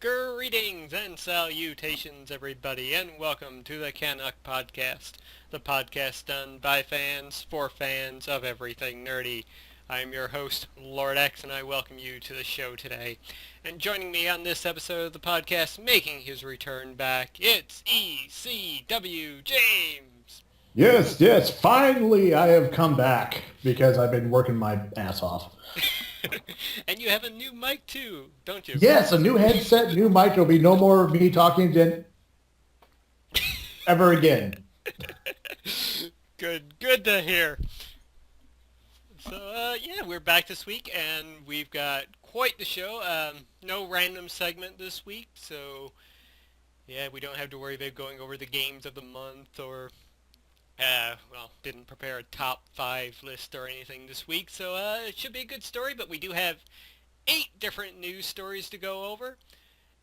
Greetings and salutations, everybody, and welcome to the CanUK podcast, the podcast done by fans for fans of everything nerdy. I'm your host, Lord X, and I welcome you to the show today. And joining me on this episode of the podcast, making his return back, it's ECW James. Yes, finally I have come back because I've been working my ass off. And you have a new mic too, don't you? Yes, a new headset, new mic. There'll be no more of me talking to ever again. Good to hear. So, we're back this week, and we've got quite the show. No random segment this week, so, we don't have to worry about going over the games of the month or, didn't prepare a top 5 list or anything this week, so, it should be a good story, but we do have 8 different news stories to go over,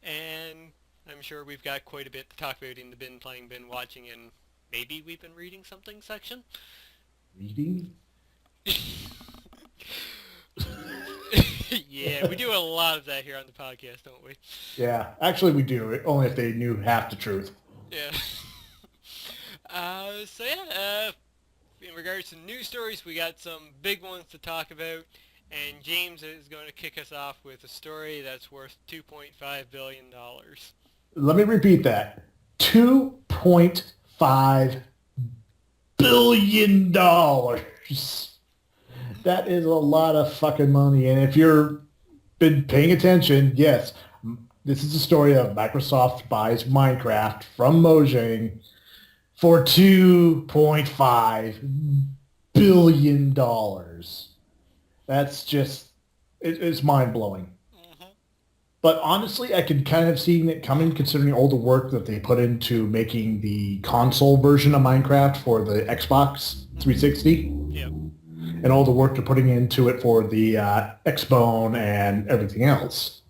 and I'm sure we've got quite a bit to talk about in the been playing, been watching, and maybe we've been reading something section. Reading? Yeah, we do a lot of that here on the podcast, don't we? Yeah, actually we do, only if they knew half the truth. Yeah. In regards to news stories, we got some big ones to talk about, and James is going to kick us off with a story that's worth $2.5 billion. Let me repeat that. $2.5 billion. That is a lot of fucking money. And if you've been paying attention, yes, this is the story of Microsoft buys Minecraft from Mojang for $2.5 billion. That's just, it's mind-blowing. Mm-hmm. But honestly, I could kind of see it coming considering all the work that they put into making the console version of Minecraft for the Xbox 360. Yep. And all the work they're putting into it for the Xbone and everything else.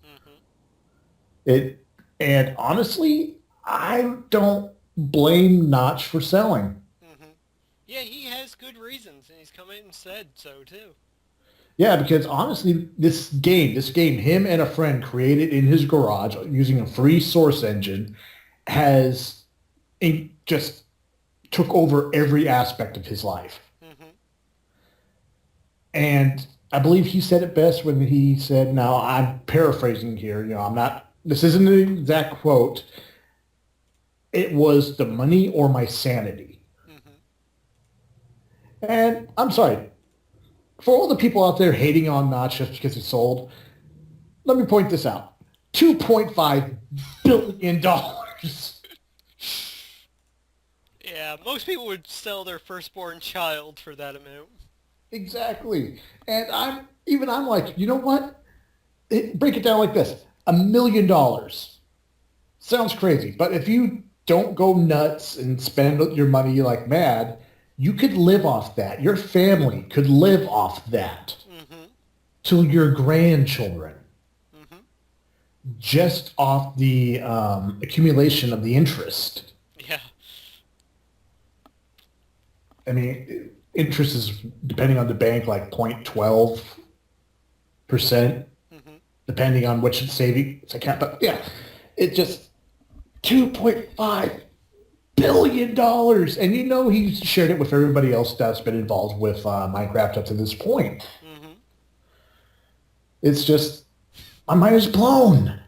Mm-hmm. And honestly, I don't blame Notch for selling. Mm-hmm. Yeah, he has good reasons, and he's come in and said so too. Yeah, because honestly, this game, him and a friend created in his garage using a free source engine, just took over every aspect of his life. Mm-hmm. And I believe he said it best when he said, now I'm paraphrasing here, this isn't an exact quote. It was the money or my sanity. Mm-hmm. And I'm sorry. For all the people out there hating on Notch just because he sold, let me point this out. $2.5 billion. Yeah, most people would sell their firstborn child for that amount. Exactly. And I'm like, you know what? Break it down like this. $1 million. Sounds crazy. But if you don't go nuts and spend your money like mad, you could live off that. Your family could live off that. Mm-hmm. To your grandchildren. Mm-hmm. Just off the accumulation of the interest. Yeah. I mean, interest is, depending on the bank, like 0.12%, mm-hmm. depending on which savings account. But yeah, it just $2.5 billion. And he's shared it with everybody else that's been involved with Minecraft up to this point. Mm-hmm. It's just, my mind is blown.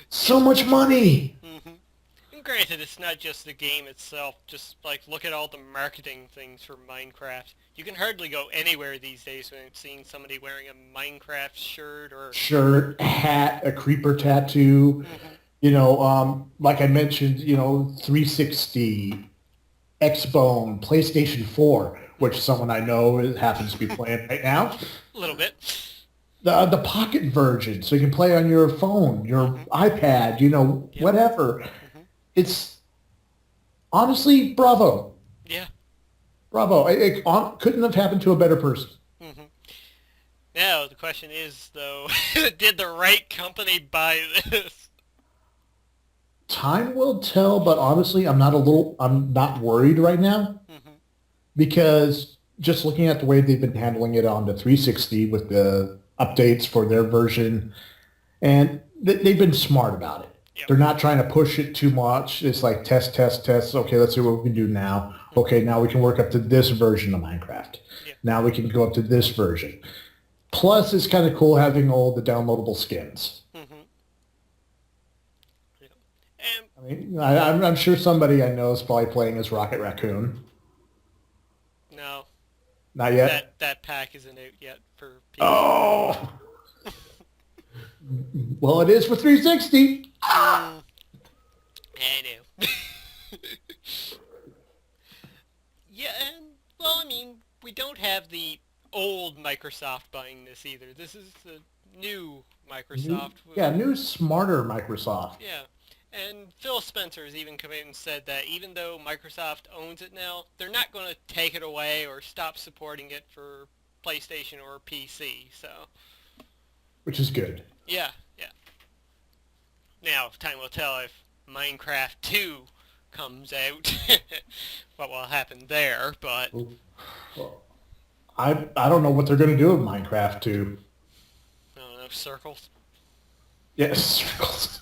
So much money. Mm-hmm. And granted, it's not just the game itself. Just look at all the marketing things for Minecraft. You can hardly go anywhere these days without seeing somebody wearing a Minecraft shirt, hat, a creeper tattoo. Mm-hmm. Like I mentioned, 360, Xbone, PlayStation 4, which someone I know happens to be playing right now. A little bit. The pocket version, so you can play on your phone, your mm-hmm. iPad, yep. Whatever. Mm-hmm. It's honestly, bravo. Yeah. Bravo. It couldn't have happened to a better person. Mm-hmm. Now, the question is, though, did the right company buy this? Time will tell, but honestly, I'm not worried right now. Mm-hmm. Because just looking at the way they've been handling it on the 360 with the updates for their version, and they've been smart about it. Yep. They're not trying to push it too much. It's like test, test, test. Okay, let's see what we can do now. Okay, now we can work up to this version of Minecraft. Yep. Now we can go up to this version. Plus, it's kind of cool having all the downloadable skins. Mm-hmm. Yep. And I mean, I'm sure somebody I know is probably playing as Rocket Raccoon. no, Not yet? that pack isn't out yet for PC. Oh! Well, it is for 360. I know. Yeah, and, well, I mean, we don't have the old Microsoft buying this either. This is the new Microsoft. New smarter Microsoft. Yeah. And Phil Spencer has even come in and said that even though Microsoft owns it now, they're not going to take it away or stop supporting it for PlayStation or PC, so... Which is good. Yeah, yeah. Now, time will tell if Minecraft 2 comes out, what will happen there, but... Well, I don't know what they're going to do with Minecraft 2. I don't know, circles? Yes, circles.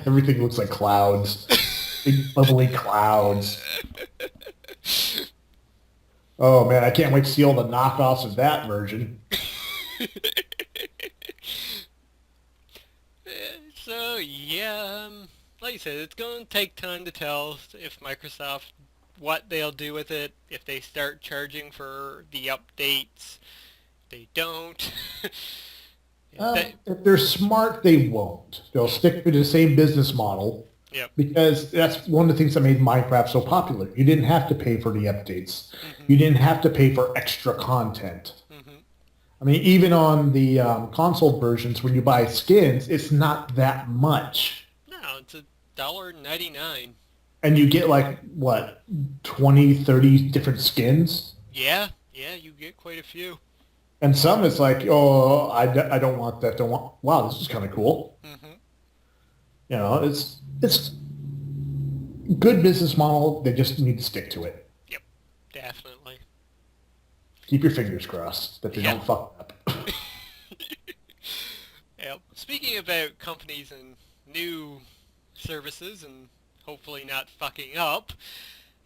Everything looks like clouds. Big bubbly clouds. Oh man, I can't wait to see all the knockoffs of that version. So, yeah, like I said, it's going to take time to tell if Microsoft, what they'll do with it, if they start charging for the updates, they don't. If they're smart, they won't. They'll stick to the same business model. Yep. Because that's one of the things that made Minecraft so popular. You didn't have to pay for the updates. Mm-hmm. You didn't have to pay for extra content. Mm-hmm. I mean, even on the console versions, when you buy skins, it's not that much. No, it's $1.99. And you get like, what, 20, 30 different skins? Yeah, you get quite a few. And some it's like, oh, I don't want that. Don't want. Wow, this is kind of cool. Mm-hmm. You know, it's good business model. They just need to stick to it. Yep, definitely. Keep your fingers crossed that they don't fuck up. Yep. Speaking about companies and new services and hopefully not fucking up,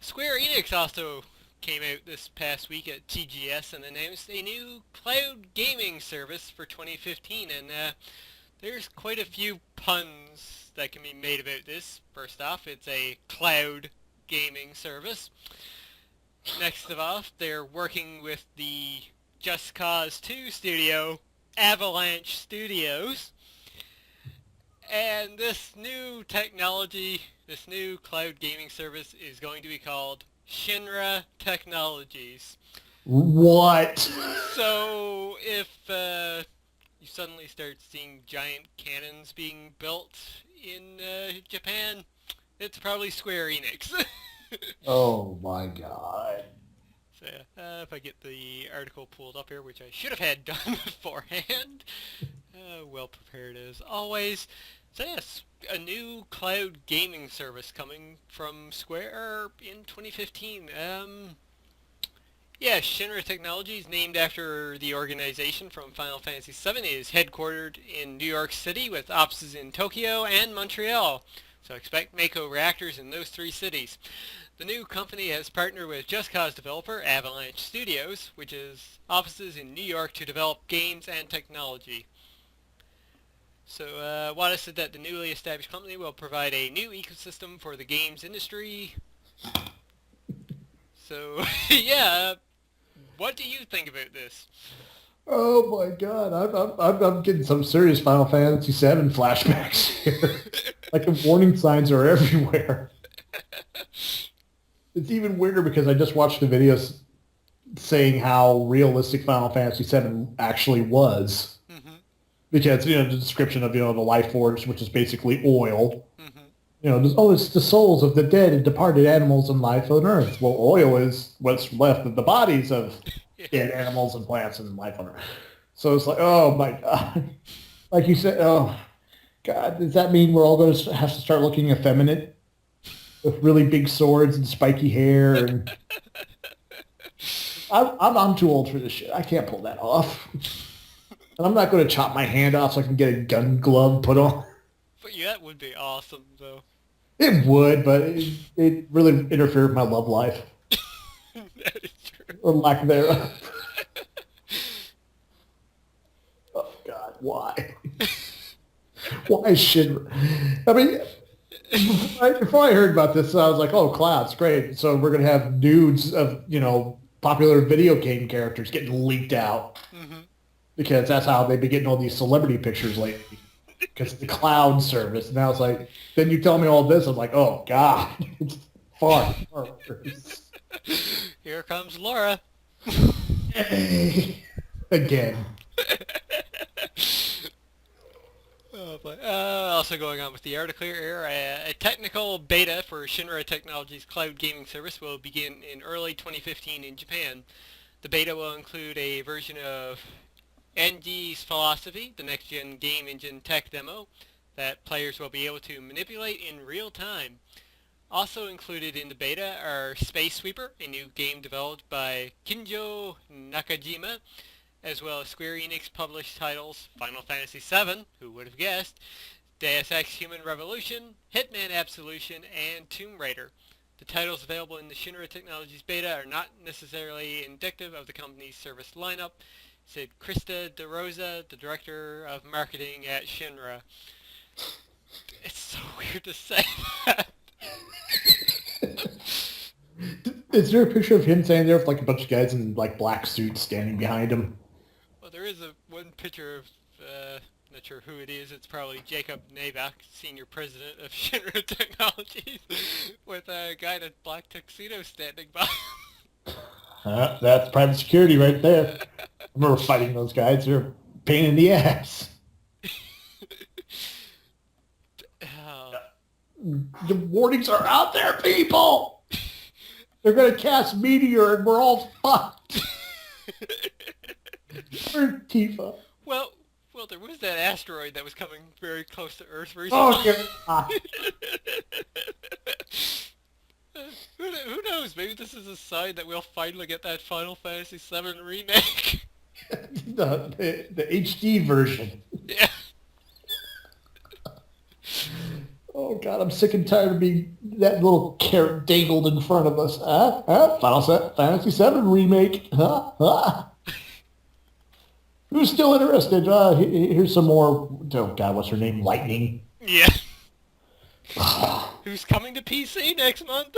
Square Enix also came out this past week at TGS and announced a new cloud gaming service for 2015, and there's quite a few puns that can be made about this. First off, it's a cloud gaming service. Next of all, they're working with the Just Cause 2 studio, Avalanche Studios, and this new technology, this new cloud gaming service is going to be called Shinra Technologies. What? So if you suddenly start seeing giant cannons being built in Japan, it's probably Square Enix. Oh my god. So if I get the article pulled up here, which I should have had done beforehand, well prepared as always. So yes, a new cloud gaming service coming from Square in 2015. Yeah, Shinra Technologies, named after the organization from Final Fantasy VII, is headquartered in New York City with offices in Tokyo and Montreal. So expect Mako reactors in those three cities. The new company has partnered with Just Cause developer Avalanche Studios, which is offices in New York to develop games and technology. So Wada said that the newly established company will provide a new ecosystem for the games industry. So, yeah, what do you think about this? Oh my god, I'm getting some serious Final Fantasy VII flashbacks here. Like the warning signs are everywhere. It's even weirder because I just watched the videos saying how realistic Final Fantasy VII actually was. Mm-hmm. Because, the description of, the life force, which is basically oil. Mm-hmm. It's the souls of the dead and departed animals and life on Earth. Well, oil is what's left of the bodies of dead animals and plants and life on Earth. So it's like, oh my god. Like you said, oh god, does that mean we're all going to have to start looking effeminate? With really big swords and spiky hair and... I'm too old for this shit. I can't pull that off. And I'm not going to chop my hand off so I can get a gun glove put on. But yeah, that would be awesome, though. It would, but it really interfered with my love life. That is true. Or lack thereof. Oh, God, why? Why should... I mean, before I heard about this, I was like, oh, clouds, great. So we're going to have nudes of, popular video game characters getting leaked out. Mm-hmm. Because that's how they've been getting all these celebrity pictures lately. Because the cloud service. Now it's like, then you tell me all this, I'm like, oh, God. It's far worse. Here comes Laura. Hey. Again. Oh, boy. Also going on with the article here, a technical beta for Shinra Technologies' cloud gaming service will begin in early 2015 in Japan. The beta will include a version of NG's Philosophy, the next-gen game engine tech demo, that players will be able to manipulate in real time. Also included in the beta are Space Sweeper, a new game developed by Kinjo Nakajima, as well as Square Enix published titles Final Fantasy VII, who would have guessed, Deus Ex Human Revolution, Hitman Absolution, and Tomb Raider. The titles available in the Shinra Technologies beta are not necessarily indicative of the company's service lineup, said Krista DeRosa, the director of marketing at Shinra. It's so weird to say that. Is there a picture of him standing there with like a bunch of guys in like black suits standing behind him? Well, there is one picture of, not sure who it is. It's probably Jacob Navak, senior president of Shinra Technologies, with a guy in a black tuxedo standing by. That's private security right there. I remember fighting those guys. They're a pain in the ass. The warnings are out there, people. They're going to cast Meteor and we're all fucked. We're Tifa. Well, there was that asteroid that was coming very close to Earth recently. Oh, Who knows? Maybe this is a sign that we'll finally get that Final Fantasy VII remake. the HD version. Yeah. Oh, God, I'm sick and tired of being that little carrot dangled in front of us. Final Fantasy VII remake. Who's still interested? Here's some more. Oh, God, what's her name? Lightning. Yeah. Who's coming to PC next month?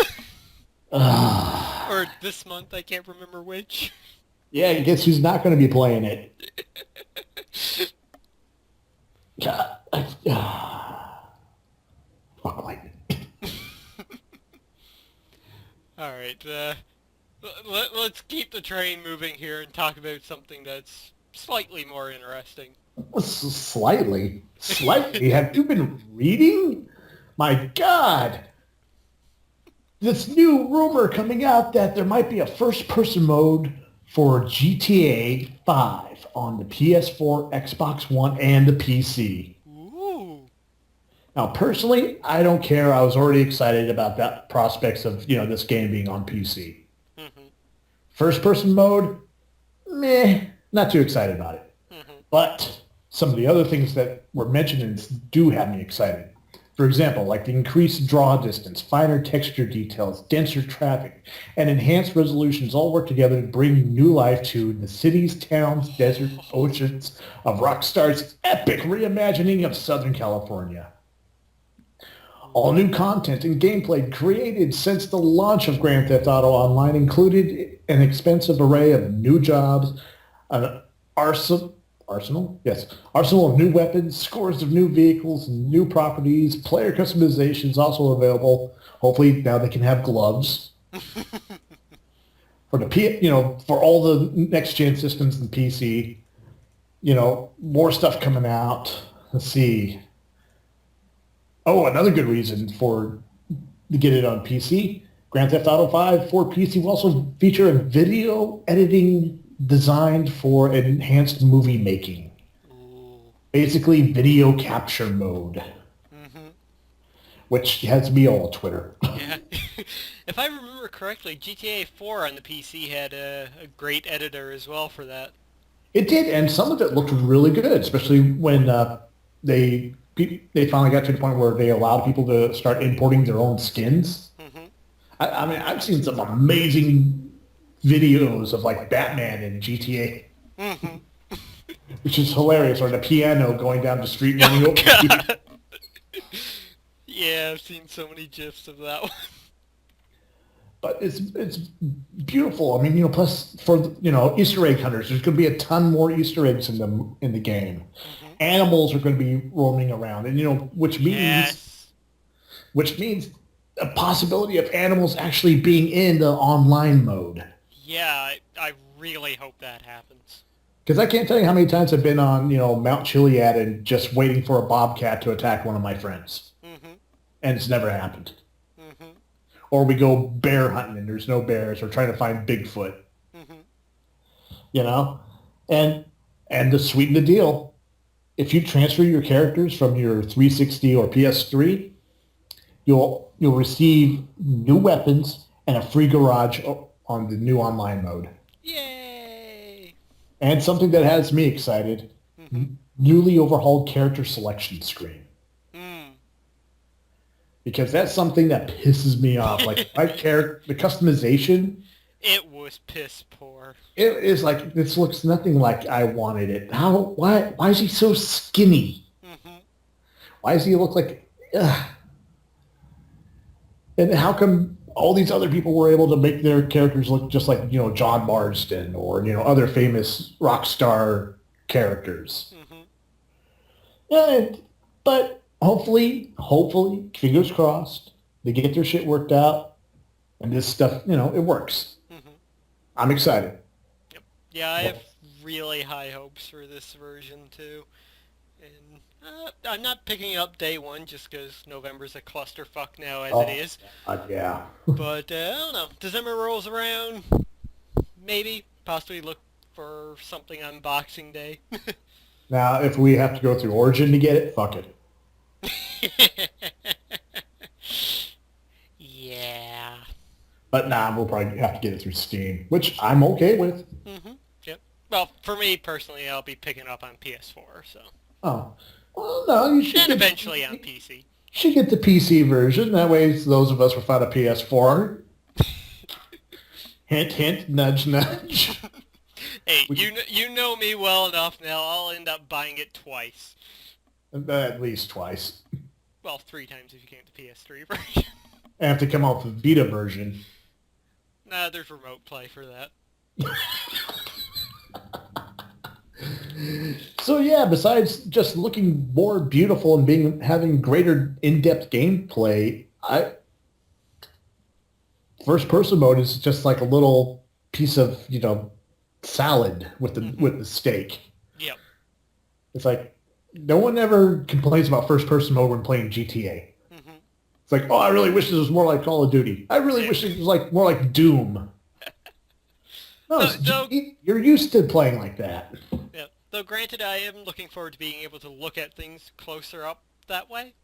Or this month, I can't remember which. Yeah, guess who's not going to be playing it? God, fuck Lightning. All right, let's keep the train moving here and talk about something that's slightly more interesting. Slightly? Have you been reading? My God. This new rumor coming out that there might be a first-person mode for GTA 5 on the PS4, Xbox One, and the PC. Ooh. Now, personally, I don't care. I was already excited about that prospects of, this game being on PC. Mm-hmm. First-person mode, meh, not too excited about it. Mm-hmm. But some of the other things that were mentioned do have me excited. For example, like the increased draw distance, finer texture details, denser traffic, and enhanced resolutions all work together to bring new life to the cities, towns, deserts, oceans of Rockstar's epic reimagining of Southern California. All new content and gameplay created since the launch of Grand Theft Auto Online included an expansive array of new jobs, an arsenal of new weapons, scores of new vehicles, new properties, player customizations also available. Hopefully now they can have gloves. For all the next gen systems and PC, more stuff coming out. Let's see. Oh, another good reason to get it on PC. Grand Theft Auto 5 for PC will also feature a video editing designed for enhanced movie making. Ooh. Basically, video capture mode. Mm-hmm. Which has me all Twitter. Yeah. If I remember correctly, GTA 4 on the PC had a great editor as well for that. It did, and some of it looked really good, especially when they finally got to the point where they allowed people to start importing their own skins. Hmm. I mean, I've seen some amazing videos of like Batman in GTA, Hmm. which is hilarious, or the piano going down the street running Oh over people. god! Yeah, I've seen so many gifs of that one. But it's beautiful. I mean, plus for Easter egg hunters, there's going to be a ton more Easter eggs in the game. Hmm. Animals are going to be roaming around, and Yes. which means a possibility of animals actually being in the online mode. Yeah, I really hope that happens. Because I can't tell you how many times I've been on Mount Chiliad and just waiting for a bobcat to attack one of my friends, Hmm. and it's never happened. Hmm. Or we go bear hunting and there's no bears, or trying to find Bigfoot, Hmm. you know, and to sweeten the deal, if you transfer your characters from your 360 or PS3, you'll receive new weapons and a free garage on the new online mode. Yay! And something that has me excited, Hmm. newly overhauled character selection screen. Mm. Because that's something that pisses me off. Like my character, the customization, It was piss poor. it is like, this looks nothing like I wanted it. Why is he so skinny? Hmm. Why does he look like, ugh. And how come all these other people were able to make their characters look just like, John Marsden or, other famous rock star characters? Hmm. And, but hopefully, fingers crossed, they get their shit worked out and this stuff, it works. Hmm. I'm excited. Yep. Yeah, I have really high hopes for this version too. And I'm not picking up day one just because November's a clusterfuck now as it Oh, is. yeah. But I don't know. December rolls around. Maybe, possibly look for something on Boxing Day. Now, if we have to go through Origin to get it, fuck it. Yeah. But nah, we'll probably have to get it through Steam, which I'm okay with. Mhm. Yep. Well, for me personally, I'll be picking up on PS4, so Oh, well, no, you and eventually on PC. should get the PC version. That way, those of us without a PS4, hint, hint, nudge, nudge. Hey, We you know me well enough now. I'll end up buying it twice. at least twice. Well, three times if you count the PS3 version. I have to come out with the Vita version. Nah, there's remote play for that. So yeah, besides just looking more beautiful and having greater in-depth gameplay, first person mode is just like a little piece of, salad with the steak. Yep. It's like no one ever complains about first person mode when playing GTA. Hmm. It's like, oh, I really wish this was more like Call of Duty. I really wish it was like more like Doom. No, you're used to playing like that. Yeah. Though granted, I am looking forward to being able to look at things closer up that way.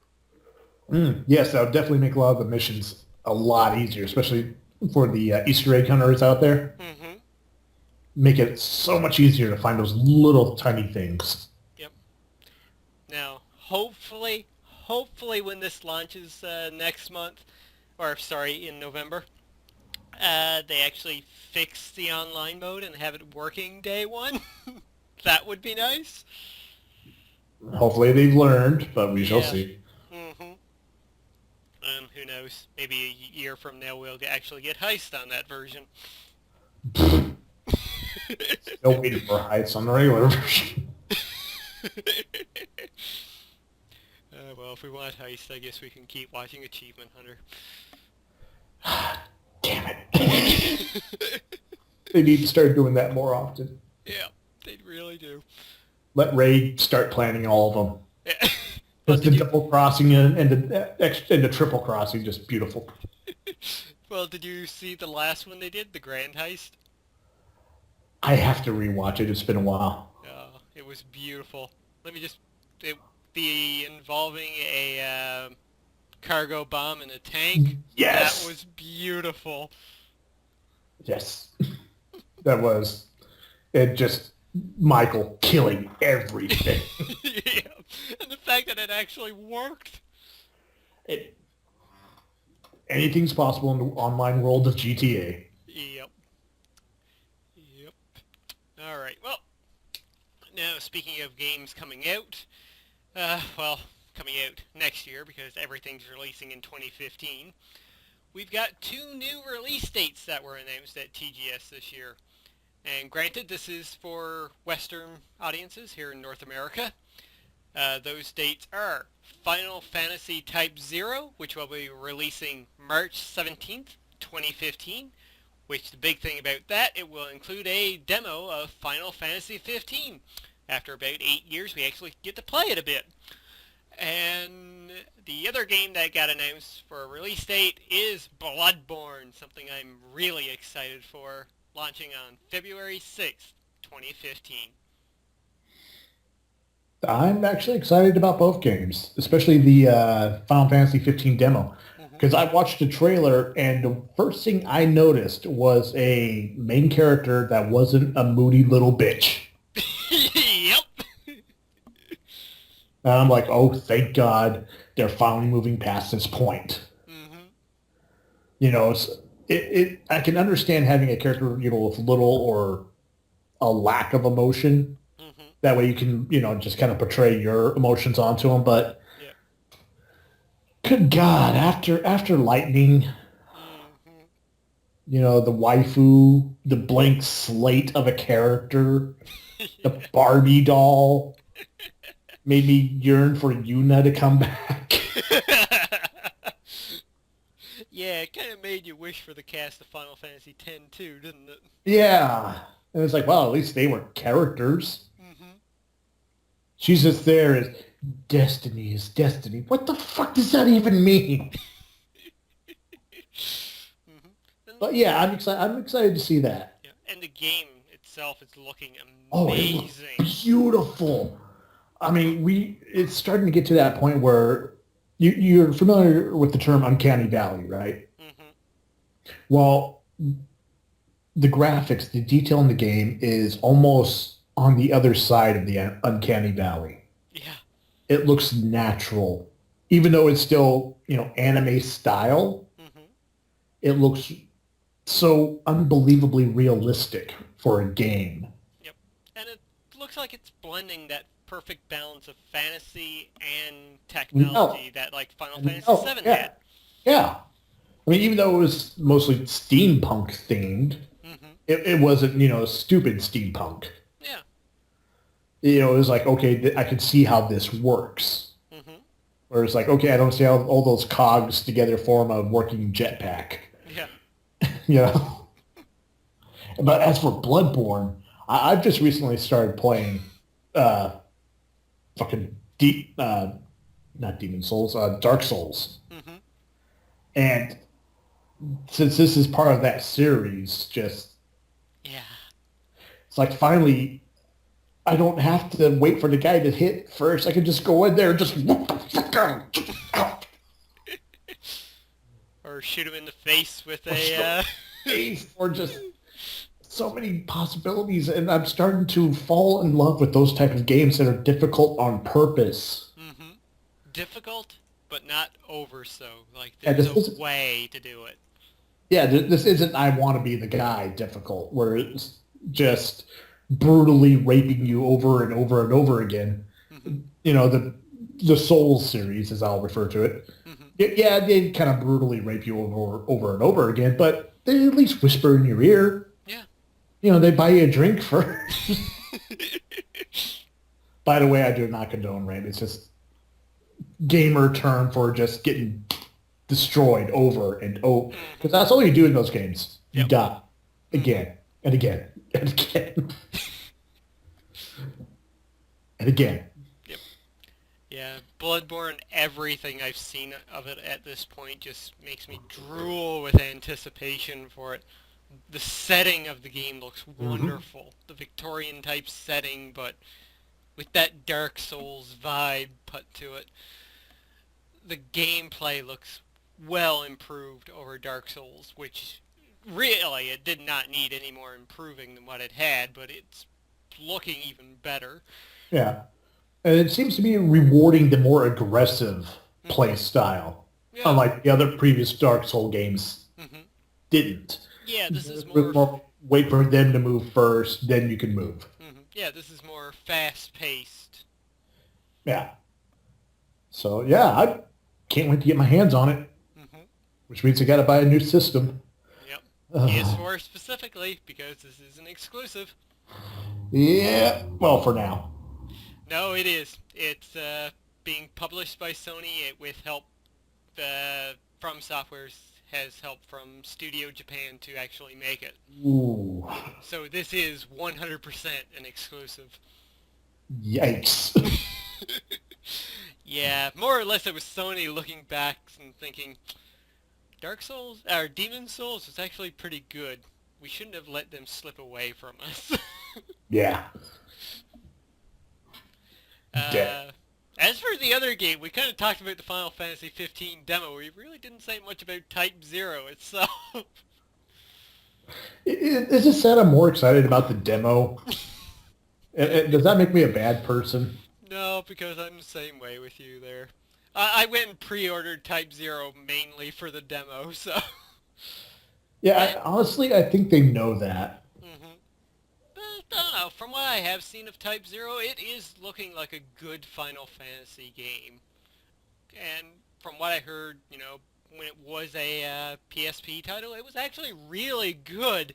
Yes, that would definitely make a lot of the missions a lot easier, especially for the Easter egg hunters out there. Hmm. Make it so much easier to find those little tiny things. Yep. Now, hopefully when this launches next month, or sorry, in November, they actually fix the online mode and have it working day one. That would be nice. Hopefully they've learned, but we shall Yeah. see. Hmm. Who knows? Maybe a year from now we'll actually get Heist on that version. Still waiting for heights on the regular version. Well, if we want Heist, I guess we can keep watching Achievement Hunter. Damn it. They need to start doing that more often. Yeah, they really do. Let Ray start planning all of them. Yeah. Well, Because the double crossing and the triple crossing, just beautiful. well, did you see the last one they did, the Grand Heist? I have to rewatch it. It's been a while. It was beautiful. Let me just... It, the involving a cargo bomb in a tank. That Yes. was beautiful. Yes. That was it. Just Michael killing everything. Yeah. And the fact that it actually worked. It, anything's possible in the online world of GTA. Yep. Yep. All right. Well, now speaking of games coming out, well, coming out next year because everything's releasing in 2015. We've got 2 new release dates that were announced at TGS this year. And granted, this is for Western audiences here in North America. Those dates are Final Fantasy Type 0, which will be releasing March 17th, 2015. Which the big thing about that, it will include a demo of Final Fantasy 15. After about 8 years, we actually get to play it a bit. And the other game that got announced for a release date is Bloodborne, something I'm really excited for, launching on February 6th, 2015. I'm actually excited about both games, especially the Final Fantasy 15 demo, Mm-hmm. because I watched the trailer and the first thing I noticed was a main character that wasn't a moody little bitch. Yep. And I'm like, oh, thank God they're finally moving past this point. Mm-hmm. You know, I can understand having a character, with little or a lack of emotion. Mm-hmm. That way you can, just kind of portray your emotions onto them. But Yep. good God, after Lightning, Mm-hmm. the waifu, the blank slate of a character, the Barbie doll made me yearn for Yuna to come back. Yeah, it kind of made you wish for the cast of Final Fantasy X too, didn't it? Yeah. And it's like, well, at least they were characters. Mm-hmm. She's just there as destiny is destiny. What the fuck does that even mean? Mm-hmm. And, But yeah, I'm excited. I'm excited to see that. yeah, and the game itself is looking Oh, it looks amazing. beautiful. I mean, it's starting to get to that point where you're familiar with the term uncanny valley, right? Mm-hmm. Well, the graphics, the detail in the game is almost on the other side of the uncanny valley. Yeah. It looks natural, even though it's still, anime style. Mm-hmm. It looks so unbelievably realistic for a game. Yep. And it looks like it's blending that perfect balance of fantasy and No, technology that like Final Fantasy no, VII yeah, had. yeah. I mean, even though it was mostly steampunk themed, Mm-hmm. it wasn't, stupid steampunk. Yeah. It was like, okay, I can see how this works. Mm-hmm. Or it's like, okay, I don't see how all those cogs together form a working jetpack. Yeah. You know? But as for Bloodborne, I've just recently started playing fucking not Demon Souls, Dark Souls. Mm-hmm. And since this is part of that series, Yeah. it's like finally I don't have to wait for the guy to hit first. I can just go in there and just whoop the fuck out. Or shoot him in the face with a. Or just so many possibilities, and I'm starting to fall in love with those type of games that are difficult on purpose. Mm-hmm. Difficult, but not over so. Like Yeah, there's a way to do it. yeah, this isn't I want to be the guy difficult, where it's just brutally raping you over and over and over again. Mm-hmm. The Souls series, as I'll refer to it. Mm-hmm. Yeah, they kind of brutally rape you over and over again, but they at least whisper in your ear. Yeah. They buy you a drink first. By the way, I do not condone rape. It's just gamer term for just getting destroyed over and over. Because that's all you do in those games. You Yep. die again and again and again and again. Yep. Yeah, Bloodborne, everything I've seen of it at this point just makes me drool with anticipation for it. The setting of the game looks wonderful. The Victorian type setting, but with that Dark Souls vibe put to it. the gameplay looks well improved over Dark Souls, which really it did not need any more improving than what it had, but it's looking even better. Yeah. And it seems to be rewarding the more aggressive Hmm. play style, Yeah. unlike the other previous Dark Soul games Hmm. didn't. Yeah, this is It was more. more wait for them to move first, then you can move. Yeah, this is more fast-paced. Yeah. So yeah, I can't wait to get my hands on it, Hmm. which means I got to buy a new system. Yep. Uh, PS4 specifically, because this is an exclusive. yeah. Well, for now. No, it is. It's being published by Sony with help from Software has help from Studio Japan to actually make it. Ooh. So this is 100% an exclusive. Yikes. Yeah, more or less it was Sony looking back and thinking, Dark Souls, or Demon Souls was actually pretty good. We shouldn't have let them slip away from us. Yeah. Dead. uh, as for the other game, we kind of talked about the Final Fantasy 15 demo. We really didn't say much about Type Zero itself. Is it said I'm more excited about the demo? Does that make me a bad person? No, because I'm the same way with you there. I went and pre-ordered Type Zero mainly for the demo, so... Yeah, But, honestly, I think they know that. hmm but I don't know. From what I have seen of Type Zero, it is looking like a good Final Fantasy game. And from what I heard, when it was a PSP title, it was actually really good.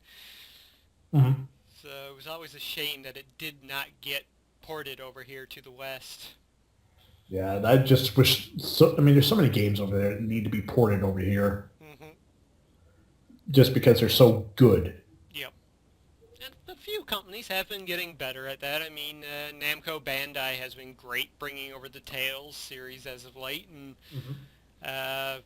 Mhm. So it was always a shame that it did not get ported over here to the West. Yeah, I just wish. So, I mean, there's so many games over there that need to be ported over here Hmm. just because they're so good. Yep. And a few companies have been getting better at that. I mean, Namco Bandai has been great bringing over the Tales series as of late, and Mhm. uh,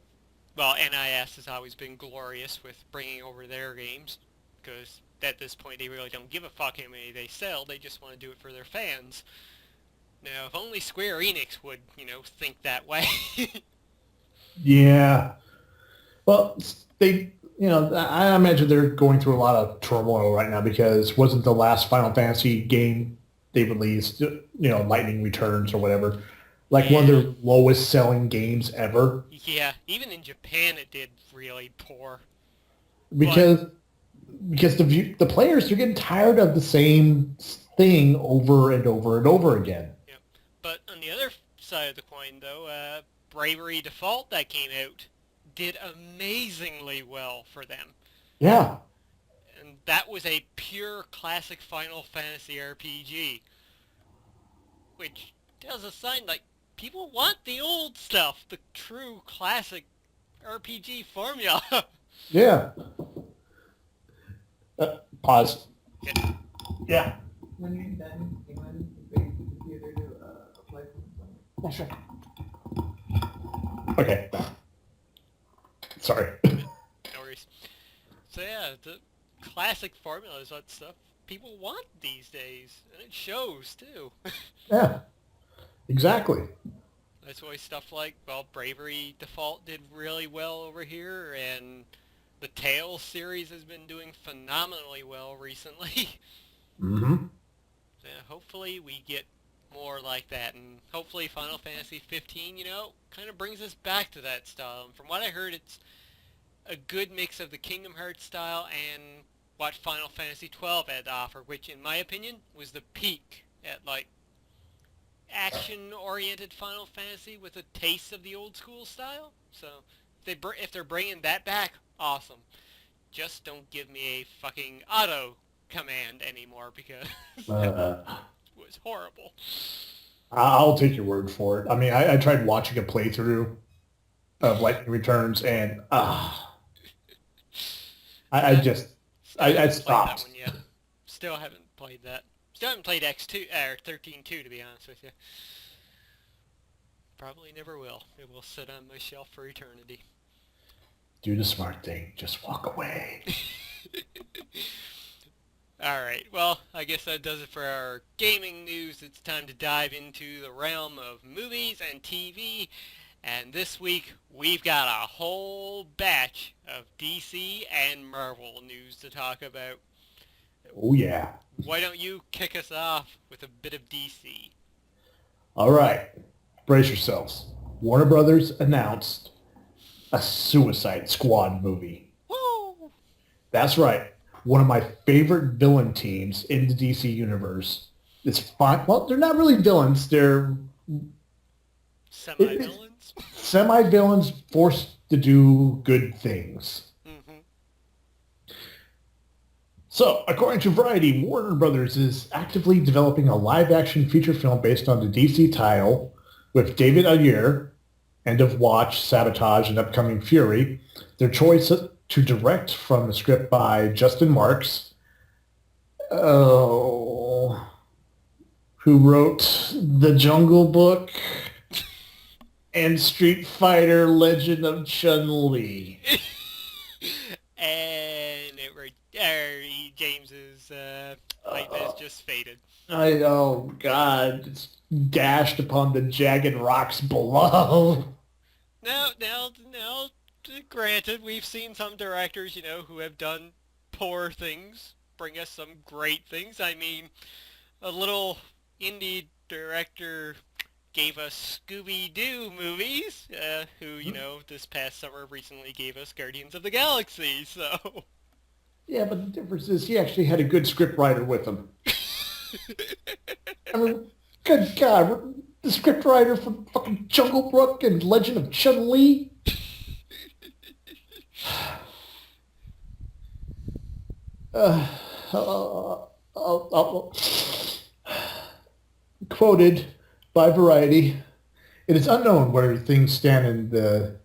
well, NIS has always been glorious with bringing over their games, because at this point they really don't give a fuck how many they sell, they just want to do it for their fans. Now, if only Square Enix would, think that way. Yeah. Well, I imagine they're going through a lot of turmoil right now because wasn't the last Final Fantasy game they released, Lightning Returns or whatever, like one of Yeah, their lowest selling games ever? yeah, even in Japan it did really poor. But, Because the players are getting tired of the same thing over and over and over again. yeah. But on the other side of the coin, though, Bravery Default that came out did amazingly well for them. Yeah. And that was a pure classic Final Fantasy RPG, which tells a sign like people want the old stuff, the true classic RPG formula. Yeah. Pause. Yeah. Yeah. When you're done, you want to bring the computer to apply for Yeah, sure. Okay. Sorry. No worries. So yeah, the classic formula is what stuff people want these days, and it shows too. Yeah. Exactly. That's why stuff like, well, Bravery Default did really well over here, and the Tales series has been doing phenomenally well recently. Mm-hmm. So yeah, hopefully we get more like that, and hopefully Final Fantasy 15, kind of brings us back to that style. And from what I heard, it's a good mix of the Kingdom Hearts style and what Final Fantasy 12 had to offer, which in my opinion was the peak at like action-oriented Final Fantasy with a taste of the old school style. So if they're bringing that back, awesome. Just don't give me a fucking auto command anymore because that Uh, was horrible. I'll take your word for it. I mean, I tried watching a playthrough of Lightning Returns, and I Still, just still I haven't played that stopped. one yet. Still haven't played that. Still haven't played X2 or 13.2 to be honest with you. Probably never will. It will sit on my shelf for eternity. Do the smart thing. Just walk away. Alright, well, I guess that does it for our gaming news. It's time to dive into the realm of movies and TV. And this week, we've got a whole batch of DC and Marvel news to talk about. Oh, yeah. Why don't you kick us off with a bit of DC? All right. Brace yourselves. Warner Brothers announced a Suicide Squad movie. Woo! That's right. One of my favorite villain teams in the DC universe. It's fine. Well, they're not really villains. They're Semi-villains? semi-villains forced to do good things. Mm-hmm. So, according to Variety, Warner Brothers is actively developing a live-action feature film based on the DC title with David Ayer, End of Watch, Sabotage, and upcoming Fury. Their choice to direct from the script by Justin Marks, who wrote The Jungle Book and Street Fighter Legend of Chun-Li. And James's light has just faded. Oh God, it's dashed upon the jagged rocks below. Now, granted, we've seen some directors, who have done poor things bring us some great things. I mean, a little indie director gave us Scooby-Doo movies, who, this past summer recently gave us Guardians of the Galaxy, so... Yeah, but the difference is he actually had a good script writer with him. I mean, good God, the script writer for fucking Jungle Book and Legend of Chun-Li? Quoted by Variety, it is unknown where things stand in the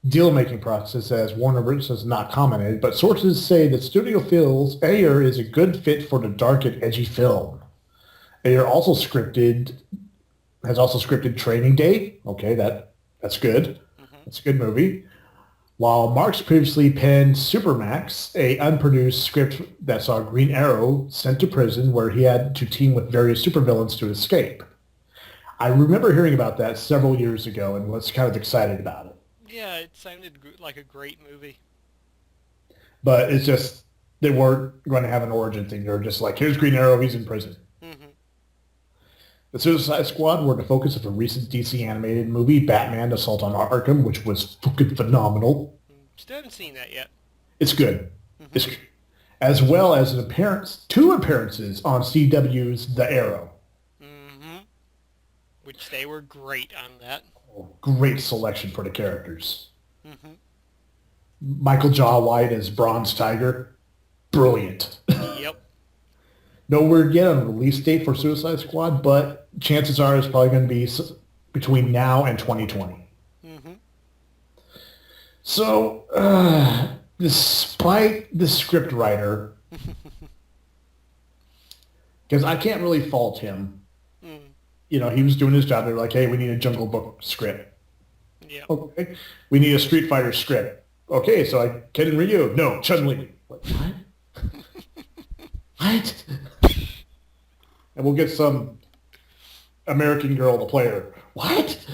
deal-making process, as Warner Bros. Has not commented, but sources say the studio feels Ayer is a good fit for the dark and edgy film. Ayer has also scripted Training Day. Okay, that's good. Mm-hmm. That's a good movie. While Marks previously penned Supermax, a unproduced script that saw Green Arrow sent to prison where he had to team with various supervillains to escape. I remember hearing about that several years ago and was kind of excited about it. Yeah, it sounded like a great movie. But it's just, they weren't going to have an origin thing. They were just like, here's Green Arrow, he's in prison. Mm-hmm. The Suicide Squad were the focus of a recent DC animated movie, Batman Assault on Arkham, which was fucking phenomenal. Still haven't seen that yet. It's good. Mm-hmm. It's good. As well as two appearances on CW's The Arrow. Mm-hmm. Which they were great on that. Great selection for the characters. Mm-hmm. Michael Jai White as Bronze Tiger. Brilliant. Yep. No word yet on a release date for Suicide Squad, but chances are it's probably going to be between now and 2020. Mm-hmm. So, despite the script writer, because I can't really fault him, he was doing his job. They're like, hey, we need a Jungle Book script. Yeah. Okay. We need a Street Fighter script. Okay, so I Ken and Ryu. No, Chun-Li. What? What? And we'll get some American girl to play her. What?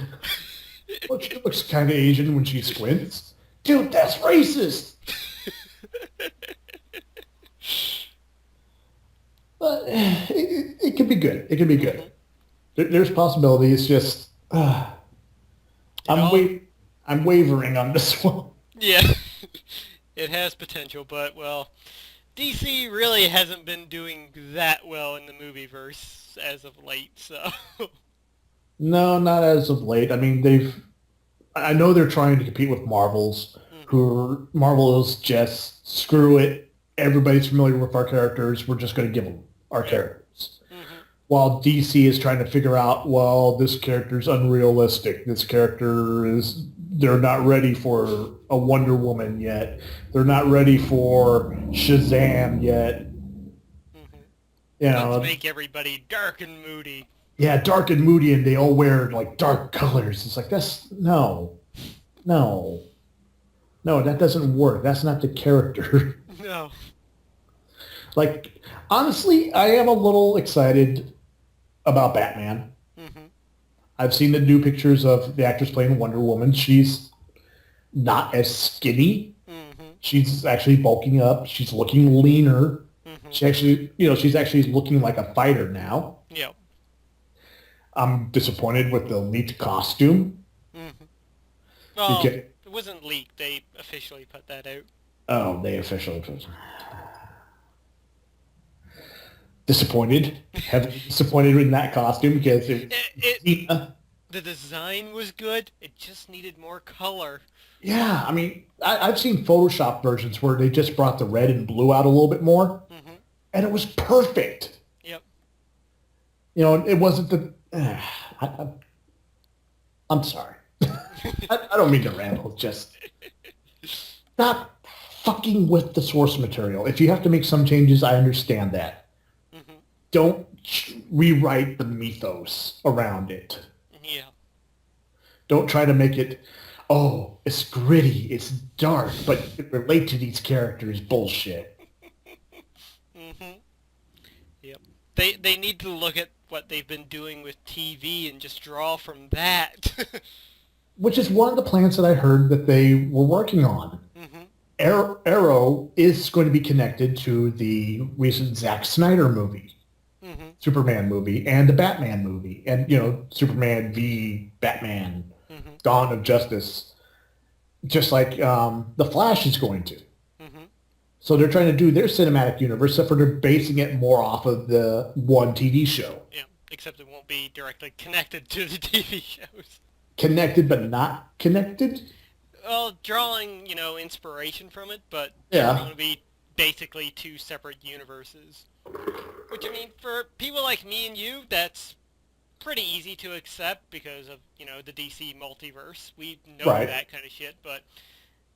Well, she looks kind of Asian when she squints. Dude, that's racist. But it could be good. It could be good. There's possibility. It's just I'm wavering on this one. Yeah, it has potential, but well, DC really hasn't been doing that well in the movieverse as of late. So No, not as of late. I mean, I know they're trying to compete with Marvel's, who Marvel is just screw it. Everybody's familiar with our characters. We're just going to give them our characters. While DC is trying to figure out, well, this character's unrealistic. They're not ready for a Wonder Woman yet. They're not ready for Shazam yet. Let's make everybody dark and moody. Yeah, dark and moody, and they all wear like dark colors. It's like, no, that doesn't work. That's not the character. No. Like, honestly, I am a little excited about Batman. I've seen the new pictures of the actress playing Wonder Woman. She's not as skinny. Mm-hmm. She's actually bulking up. She's looking leaner. Mm-hmm. She's actually looking like a fighter now. Yep. I'm disappointed with the leaked costume. Mm-hmm. Well, Because, it wasn't leaked. They officially put that out. oh, they officially put disappointed. Heavily disappointed in that costume because The design was good. It just needed more color. yeah, I mean, I've seen Photoshop versions where they just brought the red and blue out a little bit more, Mm-hmm. and it was perfect. Yep. It wasn't the. I'm sorry. I don't mean to ramble. Just stop fucking with the source material. If you have to make some changes, I understand that. Mm-hmm. Don't rewrite the mythos around it. Yeah. Don't try to make it, oh, it's gritty, it's dark, but it relate to these characters. Bullshit. Mm-hmm. Yep. They need to look at what they've been doing with TV and just draw from that. Which is one of the plans that I heard that they were working on. Mm-hmm. Arrow is going to be connected to the recent Zack Snyder movie, Mm-hmm. Superman movie, and the Batman movie, and Superman v Batman, Mm-hmm. Dawn of Justice, just like the Flash is going to. Mm-hmm. So they're trying to do their cinematic universe, except for they're basing it more off of the one TV show. Yeah. Except it won't be directly connected to the TV shows. Connected but not connected. Well, drawing, inspiration from it, but Yeah. it's going to be basically two separate universes. Which, I mean, for people like me and you, that's pretty easy to accept because of, the DC multiverse. We know Right. that kind of shit, but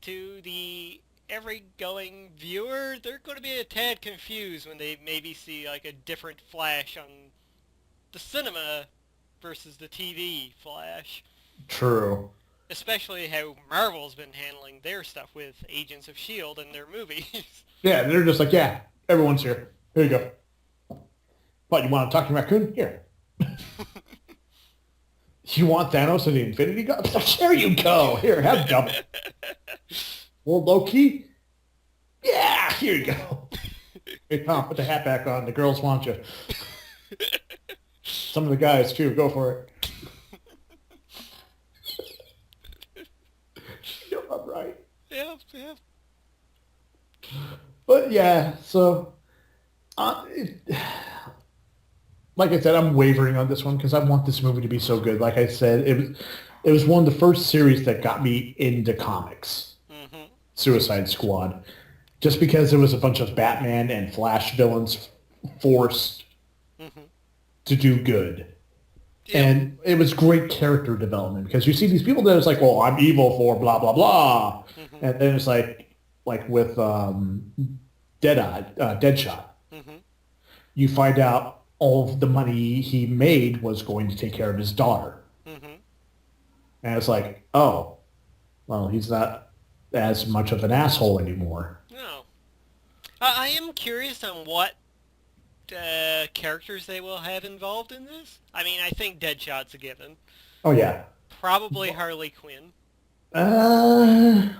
to the every-going viewer, they're going to be a tad confused when they maybe see, like, a different Flash on the cinema versus the TV Flash. True. Especially how Marvel's been handling their stuff with Agents of S.H.I.E.L.D. and their movies. Yeah, they're just like, yeah, everyone's here. Here you go. What, you want a talking raccoon? Here. You want Thanos and the Infinity Gauntlet? There you go. Here, have dumb it. Well, Loki? Yeah, here you go. Hey, Tom, put the hat back on. The girls want you. Some of the guys, too. Go for it. I'm right. Yeah. But yeah, so like I said, I'm wavering on this one because I want this movie to be so good. Like I said, it was one of the first series that got me into comics. Mm-hmm. Suicide Squad, just because there was a bunch of Batman and Flash villains forced Mm-hmm. to do good. Yeah. And it was great character development because you see these people that it's like, well, I'm evil for blah, blah, blah. Mm-hmm. And then it's like with Deadshot, Mm-hmm. you find out all of the money he made was going to take care of his daughter. Mm-hmm. And it's like, oh, well, he's not as much of an asshole anymore. No. I am curious on what characters they will have involved in this. I mean, I think Deadshot's a given. Oh, yeah. Probably Harley Quinn. I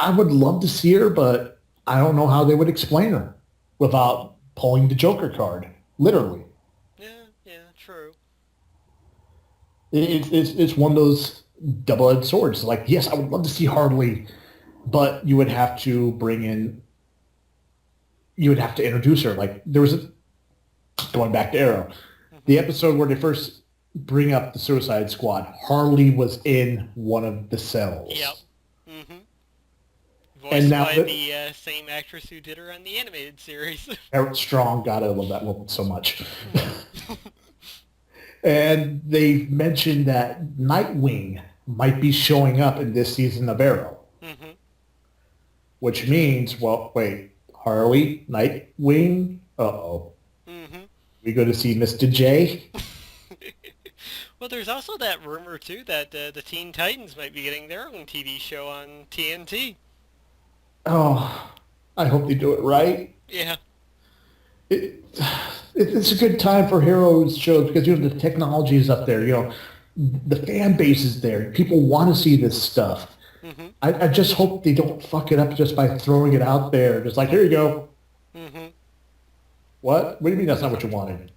would love to see her, but I don't know how they would explain her without pulling the Joker card, literally. Yeah, true. It's one of those double-edged swords. Like, yes, I would love to see Harley, but you would have to introduce her. Like, there was going back to Arrow, the episode where they first bring up the Suicide Squad, Harley was in one of the cells. Yep. Mm-hmm. Voiced And now by the same actress who did her on the animated series. Eric Strong, God, I love that woman so much. And they mentioned that Nightwing might be showing up in this season of Arrow. Mm-hmm. Which means, well, wait, Harley, Nightwing? Uh-oh. Mm-hmm. We go to see Mr. J? Well, there's also that rumor, too, that the Teen Titans might be getting their own TV show on TNT. Oh, I hope they do it right. Yeah. It it's a good time for heroes shows because the technology is up there. The fan base is there. People want to see this stuff. Mm-hmm. I just hope they don't fuck it up just by throwing it out there. Just like, here you go. Mm-hmm. What? What do you mean that's not what you wanted?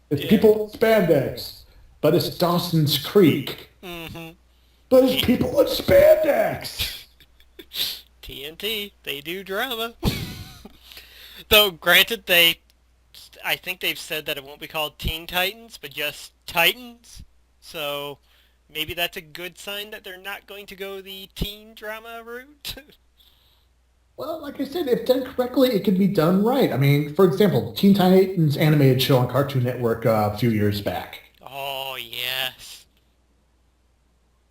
It's Yeah. people with spandex, but it's Dawson's Creek. Mm-hmm. But it's people with spandex. TNT, they do drama. Though, granted, I think they've said that it won't be called Teen Titans, but just Titans. So, maybe that's a good sign that they're not going to go the teen drama route. Well, like I said, if done correctly, it can be done right. I mean, for example, Teen Titans animated show on Cartoon Network a few years back. Oh, yes.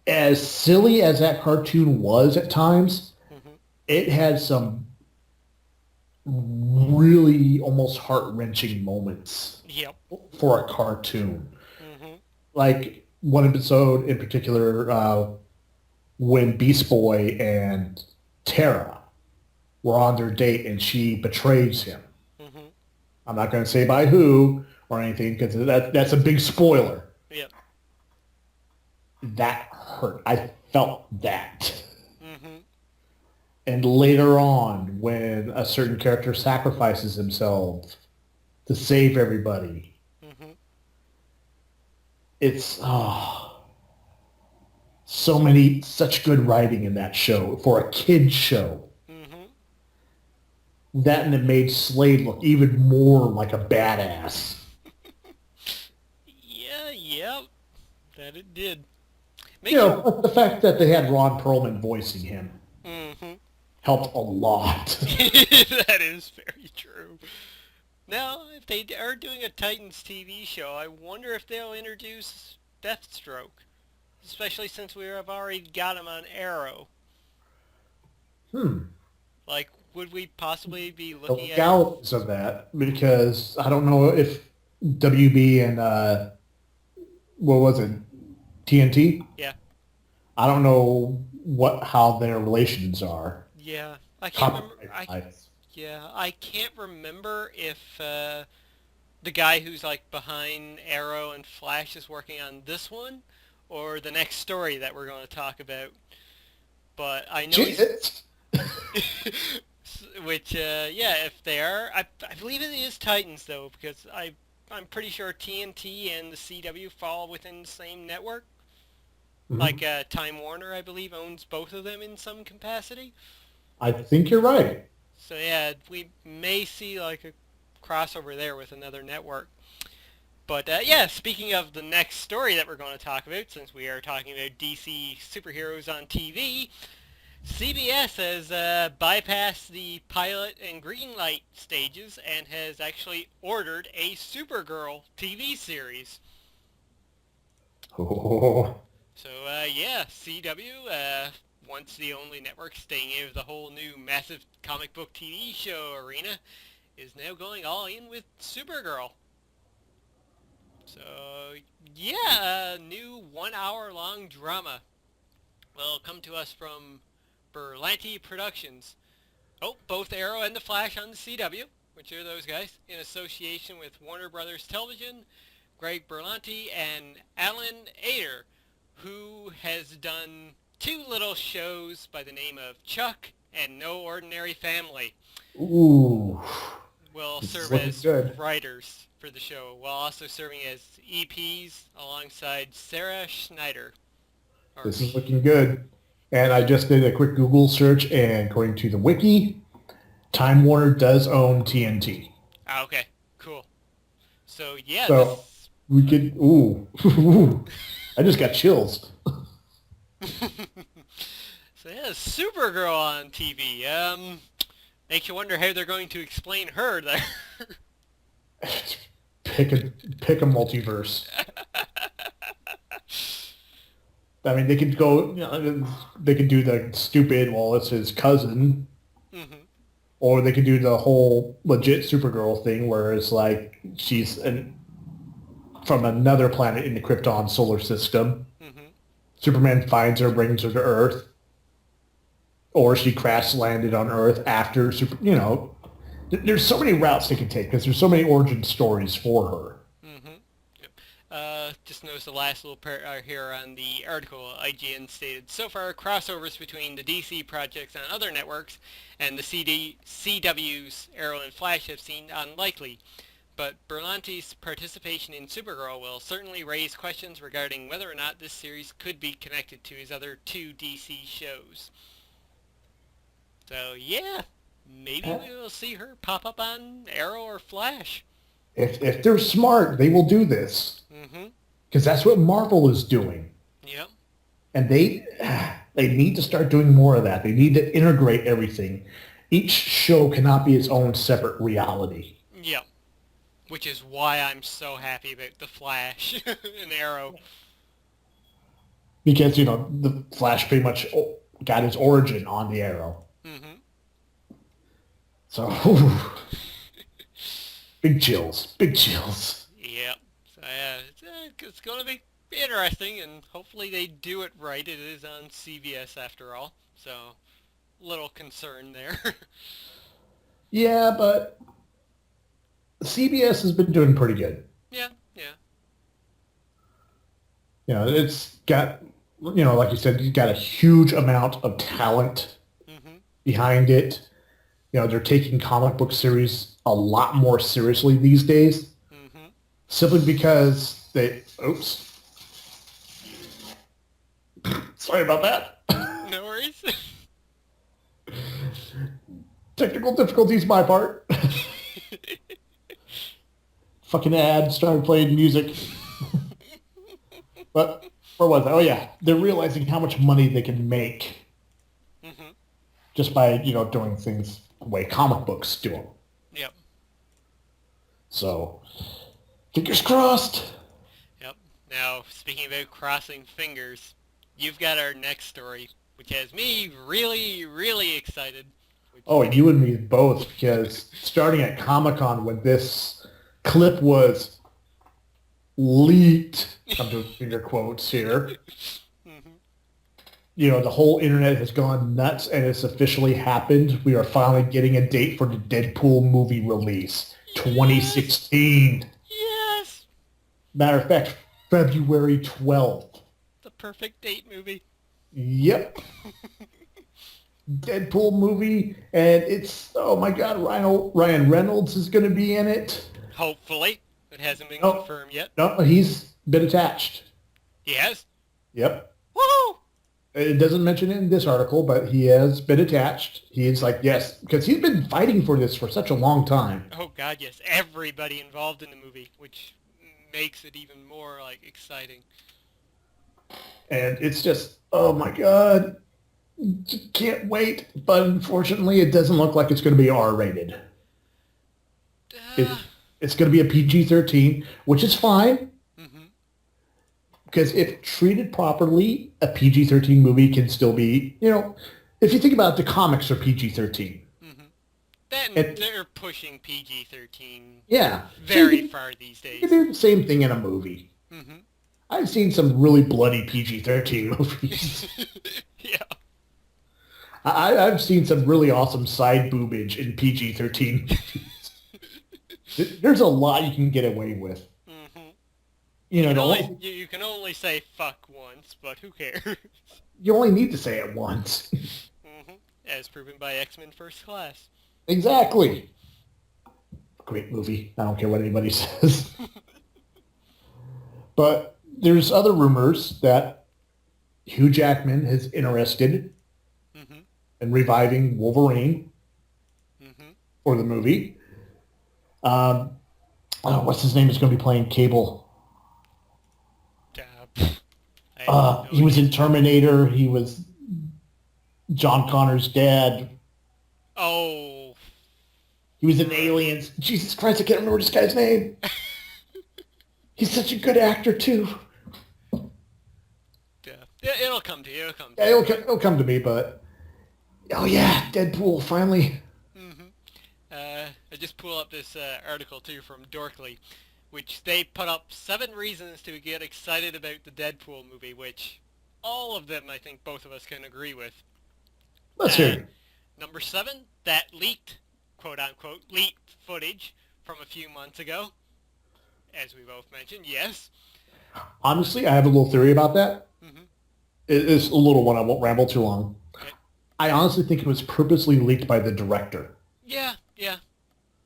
As silly as that cartoon was at times, Mm-hmm. it had some really almost heart-wrenching moments Yep. for a cartoon. Mm-hmm. Like one episode in particular, when Beast Boy and Tara were on their date and she betrays him. Mm-hmm. I'm not going to say by who or anything because that's a big spoiler. Yep. That hurt. I felt that. Mm-hmm. And later on, when a certain character sacrifices himself to save everybody, Mm-hmm. it's such good writing in that show for a kid's show. Mm-hmm. That and it made Slade look even more like a badass. Yeah, yep. That it did. But the fact that they had Ron Perlman voicing him Mm-hmm. helped a lot. That is very true. Now, if they are doing a Titans TV show, I wonder if they'll introduce Deathstroke. Especially since we have already got him on Arrow. Like, would we possibly be The looking at... legalities of that, because I don't know if WB and what was it, TNT? Yeah. I don't know how their relations are. Yeah. I can't remember... Copyright. I can't remember if the guy who's like behind Arrow and Flash is working on this one or the next story that we're going to talk about. But I know Jesus. which if they are, I believe it is Titans though, because I'm pretty sure TNT and the CW fall within the same network. Mhm. Like Time Warner, I believe, owns both of them in some capacity. I think you're right. So yeah, we may see like a crossover there with another network. But speaking of the next story that we're going to talk about, since we are talking about DC superheroes on TV, CBS has bypassed the pilot and greenlight stages and has actually ordered a Supergirl TV series. Oh. So CW, once the only network staying out of the whole new massive comic book TV show arena, is now going all in with Supergirl. So, a new 1 hour long drama will come to us from Berlanti Productions. Oh, both Arrow and The Flash on the CW, which are those guys, in association with Warner Brothers Television, Greg Berlanti, and Alan Ader, who has done two little shows by the name of Chuck and No Ordinary Family. Ooh. Will This is serve looking as good. writers for the show, while also serving as EPs alongside Sarah Schneider. This is looking good. And I just did a quick Google search, and according to the wiki, Time Warner does own TNT. Okay, cool. So So we could. Ooh. I just got chills. So Supergirl on TV. Makes you wonder how they're going to explain her there. Pick a multiverse. I mean, they could go. They could do the stupid. Well, it's his cousin, Mm-hmm. or they could do the whole legit Supergirl thing, where it's like she's from another planet in the Krypton solar system. Mm-hmm. Superman finds her, brings her to Earth, or she crash landed on Earth after There's so many routes they can take because there's so many origin stories for her. Mm-hmm. Yep. Just noticed the last little part here on the article. IGN stated, so far, crossovers between the DC projects on other networks and the CW's Arrow and Flash have seemed unlikely. But Berlanti's participation in Supergirl will certainly raise questions regarding whether or not this series could be connected to his other two DC shows. So, yeah, maybe we will see her pop up on Arrow or Flash. If they're smart, they will do this. Mm-hmm. Because that's what Marvel is doing. Yep. And they need to start doing more of that. They need to integrate everything. Each show cannot be its own separate reality. Yep. Which is why I'm so happy about The Flash and Arrow. Because, the Flash pretty much got his origin on the Arrow. Mm-hmm. So, big chills. Big chills. Yep. So, yeah, it's going to be interesting, and hopefully they do it right. It is on CBS after all. So, little concern there. Yeah, but CBS has been doing pretty good. Yeah. It's got, like you said, you've got a huge amount of talent behind it. They're taking comic book series a lot more seriously these days. Simply because oops. Sorry about that. No worries. Technical difficulties my part. Fucking ad started playing music. But where was I? Oh yeah, they're realizing how much money they can make just by doing things the way comic books do them. Yep. So, fingers crossed. Yep. Now, speaking about crossing fingers, you've got our next story, which has me really, really excited. Oh, you and me both, because starting at Comic-Con when this clip was leaked, I'm doing finger quotes here, the whole internet has gone nuts and it's officially happened. We are finally getting a date for the Deadpool movie release, 2016. Yes! Matter of fact, February 12th. The perfect date movie. Yep. Deadpool movie, and it's, oh my god, Ryan Reynolds is going to be in it. Hopefully. It hasn't been confirmed yet. No, he's been attached. He has? Yep. Woo! It doesn't mention it in this article, but he has been attached. He is like, yes, because he's been fighting for this for such a long time. Oh god, yes. Everybody involved in the movie, which makes it even more, exciting. And it's just, oh my god, can't wait. But unfortunately, it doesn't look like it's going to be R-rated. It's going to be a PG-13, which is fine. Because if treated properly, a PG-13 movie can still be, if you think about it, the comics are PG-13. Then they're pushing PG-13 yeah, very far these days. You can do the same thing in a movie. I've seen some really bloody PG-13 movies. Yeah. I've seen some really awesome side boobage in PG-13 movies. There's a lot you can get away with. You can only say fuck once, but who cares? You only need to say it once. As proven by X-Men First Class. Exactly. Great movie. I don't care what anybody says. But there's other rumors that Hugh Jackman is interested in reviving Wolverine for the movie. What's his name is going to be playing Cable? He was in Terminator. He was John Connor's dad. Oh. He was in Aliens. Jesus Christ, I can't remember this guy's name. He's such a good actor, too. Yeah, it'll come to you. It'll come to me, but... Oh, yeah, Deadpool, finally. I just pull up this article, too, from Dorkly, which they put up 7 reasons to get excited about the Deadpool movie, which all of them, I think, both of us can agree with. Let's hear it. Number 7, that leaked quote-unquote leaked footage from a few months ago. As we both mentioned, yes. Honestly, I have a little theory about that. Mm-hmm. It's a little one. I won't ramble too long. Okay. I honestly think it was purposely leaked by the director. Yeah, yeah.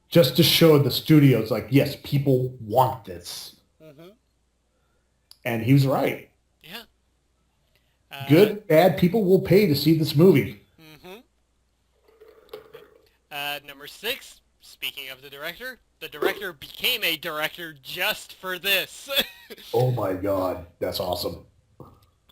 Just to show the studios, like, yes, people want this. Mm-hmm. And he was right. Yeah. Good, bad, people will pay to see this movie. Mm-hmm. Number 6, speaking of the director became a director just for this. Oh my God, that's awesome.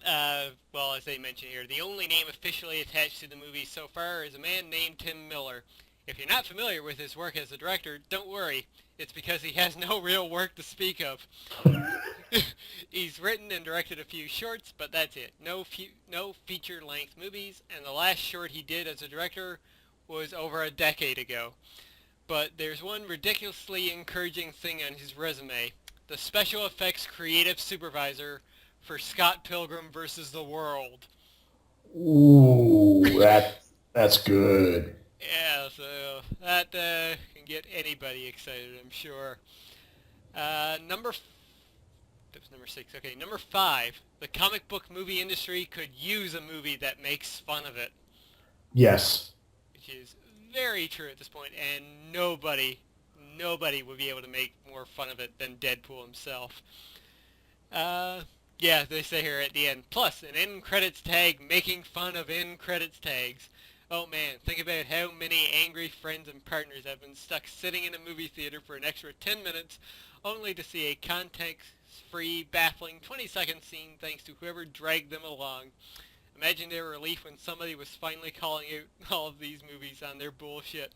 Well, as they mentioned here, the only name officially attached to the movie so far is a man named Tim Miller. If you're not familiar with his work as a director, don't worry. It's because he has no real work to speak of. He's written and directed a few shorts, but that's it. No feature-length movies, and the last short he did as a director was over a decade ago. But there's one ridiculously encouraging thing on his resume. The special effects creative supervisor for Scott Pilgrim vs. the World. Ooh, that's good. Yeah, so that can get anybody excited, I'm sure. That was number 6. Okay, number 5. The comic book movie industry could use a movie that makes fun of it. Yes. Which is very true at this point, and nobody would be able to make more fun of it than Deadpool himself. Yeah, they say here at the end, plus an end credits tag making fun of end credits tags. Oh man, think about how many angry friends and partners have been stuck sitting in a movie theater for an extra 10 minutes only to see a context-free, baffling 20-second scene thanks to whoever dragged them along. Imagine their relief when somebody was finally calling out all of these movies on their bullshit,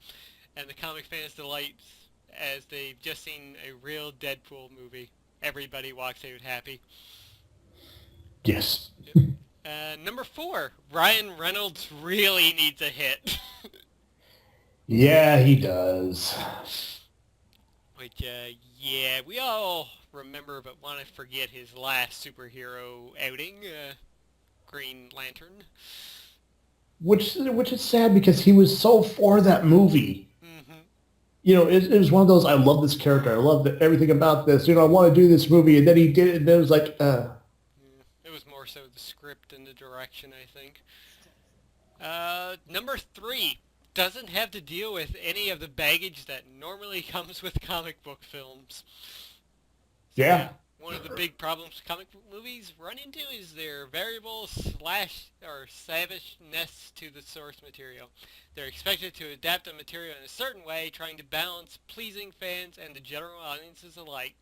and the comic fans' delights as they've just seen a real Deadpool movie. Everybody walks out happy. Yes. Number 4, Ryan Reynolds really needs a hit. Yeah, he does. Which, yeah, we all remember but want to forget his last superhero outing, Green Lantern. Which is sad because he was so for that movie. Mm-hmm. You know, it was one of those, I love this character. I love everything about this. You know, I want to do this movie. And then he did it, and it was like, It was more so the script and the direction, I think. Number 3 doesn't have to deal with any of the baggage that normally comes with comic book films. yeah. One of the big problems comic book movies run into is their variable savageness to the source material. They're expected to adapt the material in a certain way, trying to balance pleasing fans and the general audiences alike.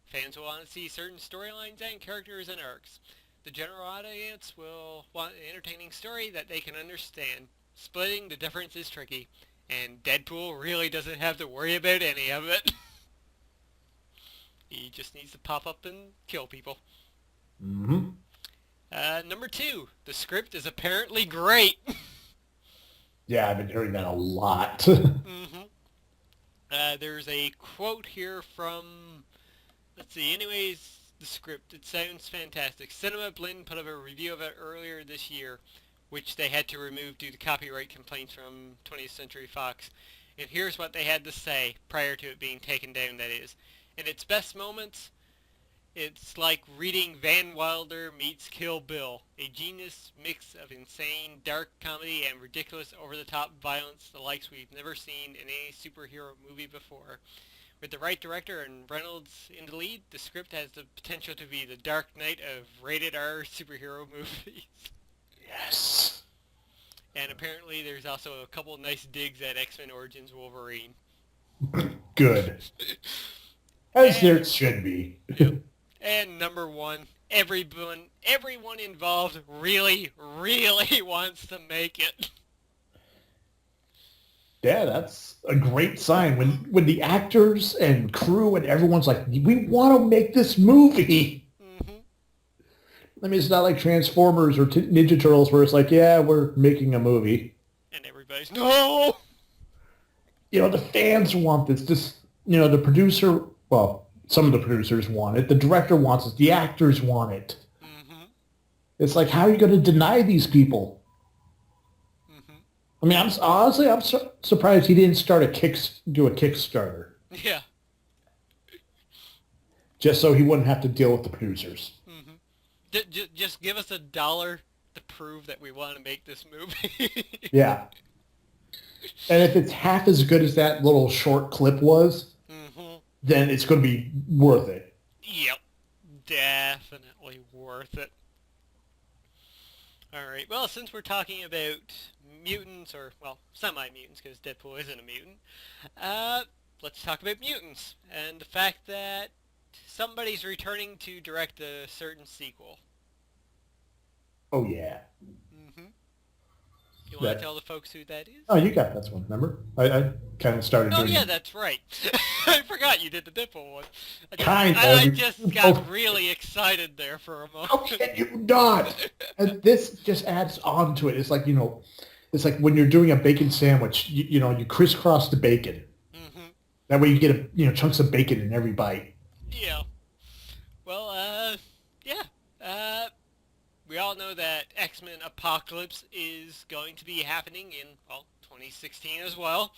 Fans will want to see certain storylines and characters and arcs. The general audience will want an entertaining story that they can understand. Splitting the difference is tricky, and Deadpool really doesn't have to worry about any of it. He just needs to pop up and kill people. Mm-hmm. Number 2, the script is apparently great. Yeah, I've been hearing that a lot. Mm-hmm. There's a quote here from, let's see, anyways, the script. It sounds fantastic. Cinema Blend put up a review of it earlier this year, which they had to remove due to copyright complaints from 20th Century Fox. And here's what they had to say, prior to it being taken down, that is. In its best moments, it's like reading Van Wilder meets Kill Bill, a genius mix of insane, dark comedy and ridiculous over-the-top violence, the likes we've never seen in any superhero movie before. With the right director and Reynolds in the lead, the script has the potential to be the Dark Knight of rated R superhero movies. Yes. And apparently there's also a couple nice digs at X-Men Origins Wolverine. Good. As there should be. And number 1, everyone involved really, really wants to make it. Yeah, that's a great sign. When the actors and crew and everyone's like, we want to make this movie. Mm-hmm. I mean, it's not like Transformers or Ninja Turtles where it's like, yeah, we're making a movie. And everybody's, no! You know, the fans want this. Just, you know, the producer, well, some of the producers want it. The director wants it. The actors want it. Mm-hmm. It's like, how are you going to deny these people? Mm-hmm. I mean, honestly, I'm surprised he didn't do a Kickstarter, Yeah. just so he wouldn't have to deal with the producers. Hmm. Just give us $1 to prove that we want to make this movie. Yeah. And if it's half as good as that little short clip was, Hmm. then it's going to be worth it. Yep. Definitely worth it. Alright, well, since we're talking about mutants, or, well, semi-mutants, because Deadpool isn't a mutant, uh, let's talk about mutants, and the fact that somebody's returning to direct a certain sequel. Oh, yeah. Hmm. You want to That. tell the folks who that is? Oh, you got this one, remember? I kind of started Oh doing yeah, it. that's right. I forgot you did the Deadpool one. Kind I of. just got really excited there for a How moment. can you not? And this just adds on to it. It's like, it's like when you're doing a bacon sandwich, you crisscross the bacon. Hmm. That way you get chunks of bacon in every bite. Yeah. Well, yeah. Uh, we all know that X-Men Apocalypse is going to be happening in, well, 2016 as well.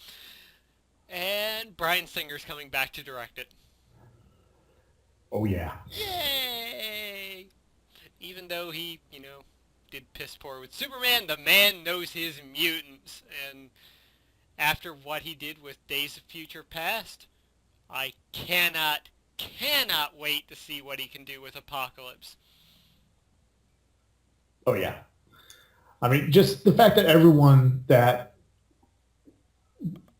And Bryan Singer's coming back to direct it. Oh, yeah. Yay! Even though he, did piss poor with Superman, the man knows his mutants. And after what he did with Days of Future Past, I cannot wait to see what he can do with Apocalypse. Oh, yeah. I mean, just the fact that everyone that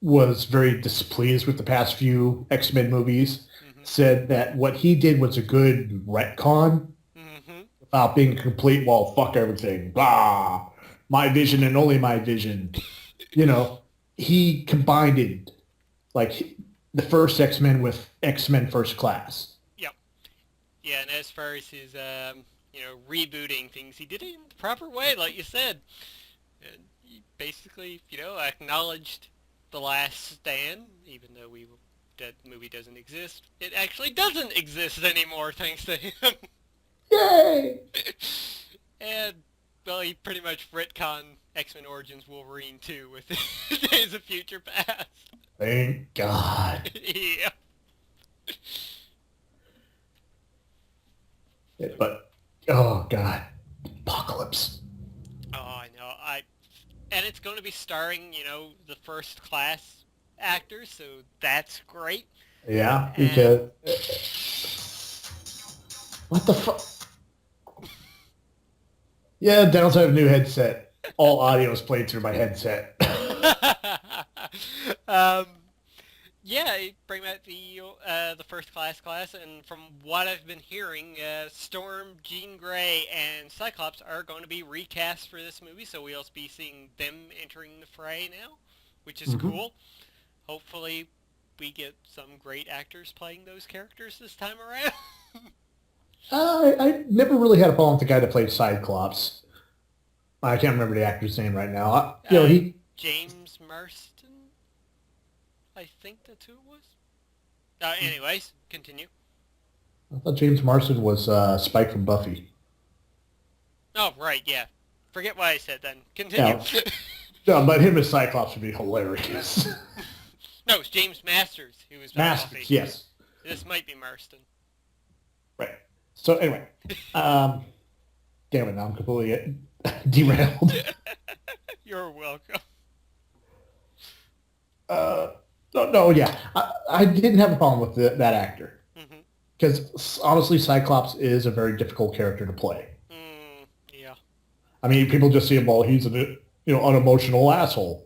was very displeased with the past few X-Men movies Hmm. said that what he did was a good retcon Hmm. without being a complete, well, fuck everything, blah, my vision and only my vision. He combined it, like the first X-Men with X-Men First Class. Yep. Yeah, and as far as his, rebooting things, he did it in the proper way, like you said. And he basically, acknowledged The Last Stand, even though that movie doesn't exist. It actually doesn't exist anymore, thanks to him. Yay! And, well, he pretty much retconned X-Men Origins Wolverine 2 with Days of Future Past. Thank God. Yeah. But, oh, God. Apocalypse. Oh, I know. And it's going to be starring, the first class actors, so that's great. Yeah, And because... What the fuck? Yeah, downside of new headset. All audio is played through my headset. um, yeah, bring back the first class, and from what I've been hearing, Storm, Jean Grey, and Cyclops are going to be recast for this movie, so we'll be seeing them entering the fray now, which is cool. Hopefully, we get some great actors playing those characters this time around. I never really had a problem with the guy that played Cyclops. I can't remember the actor's name right now. He... James Marston? I think that's who it was. Anyways, continue. I thought James Marsden was Spike from Buffy. Oh, right, yeah. Forget what I said then. Continue. Yeah. No, but him as Cyclops would be hilarious. No, it's James Masters who was Masters, Buffy. yes. This might be Marston. Right. So anyway, damn it, now I'm completely derailed. You're welcome. No, yeah. I didn't have a problem with that actor. Because honestly, Cyclops is a very difficult character to play. Yeah. I mean, people just see him, well, he's an unemotional asshole.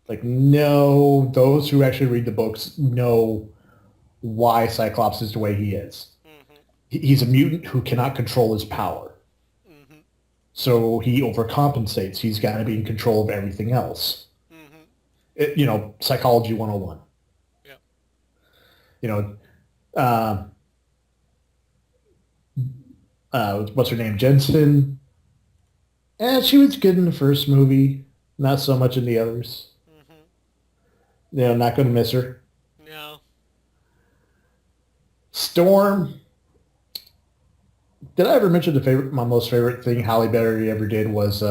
Like, no, those who actually read the books know why Cyclops is the way he is. He's a mutant who cannot control his power. So he overcompensates. He's got to be in control of everything else. Psychology 101. Yeah. What's her name? Jensen. She was good in the first movie. Not so much in the others. Not going to miss her. No. Storm. Did I ever mention my most favorite thing Halle Berry ever did was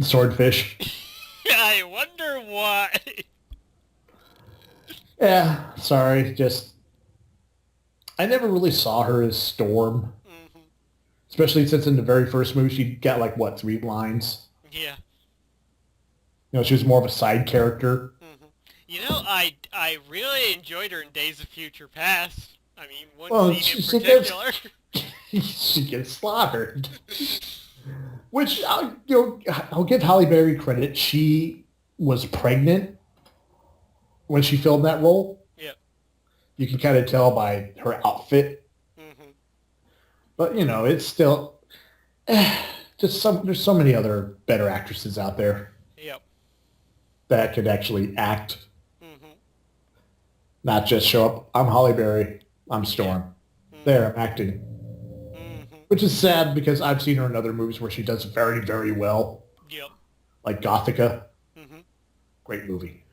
Swordfish? Why? Yeah, sorry. Just I never really saw her as Storm, Hmm. especially since in the very first movie she got like what 3 lines. Yeah. She was more of a side character. Hmm. I really enjoyed her in Days of Future Past. I mean, one Well, scene in she gets particular. she gets slaughtered. Which I'll give Halle Berry credit. She was pregnant when she filmed that role. Yep. You can kind of tell by her outfit, Hmm. but it's still just some. There's so many other better actresses out there Yep. that could actually act, Hmm. not just show up. I'm Halle Berry. I'm Yeah. Storm. Hmm. There, I'm acting. Hmm. Which is sad because I've seen her in other movies where she does very, very well, Yep. like Gothica. Hmm. Great movie.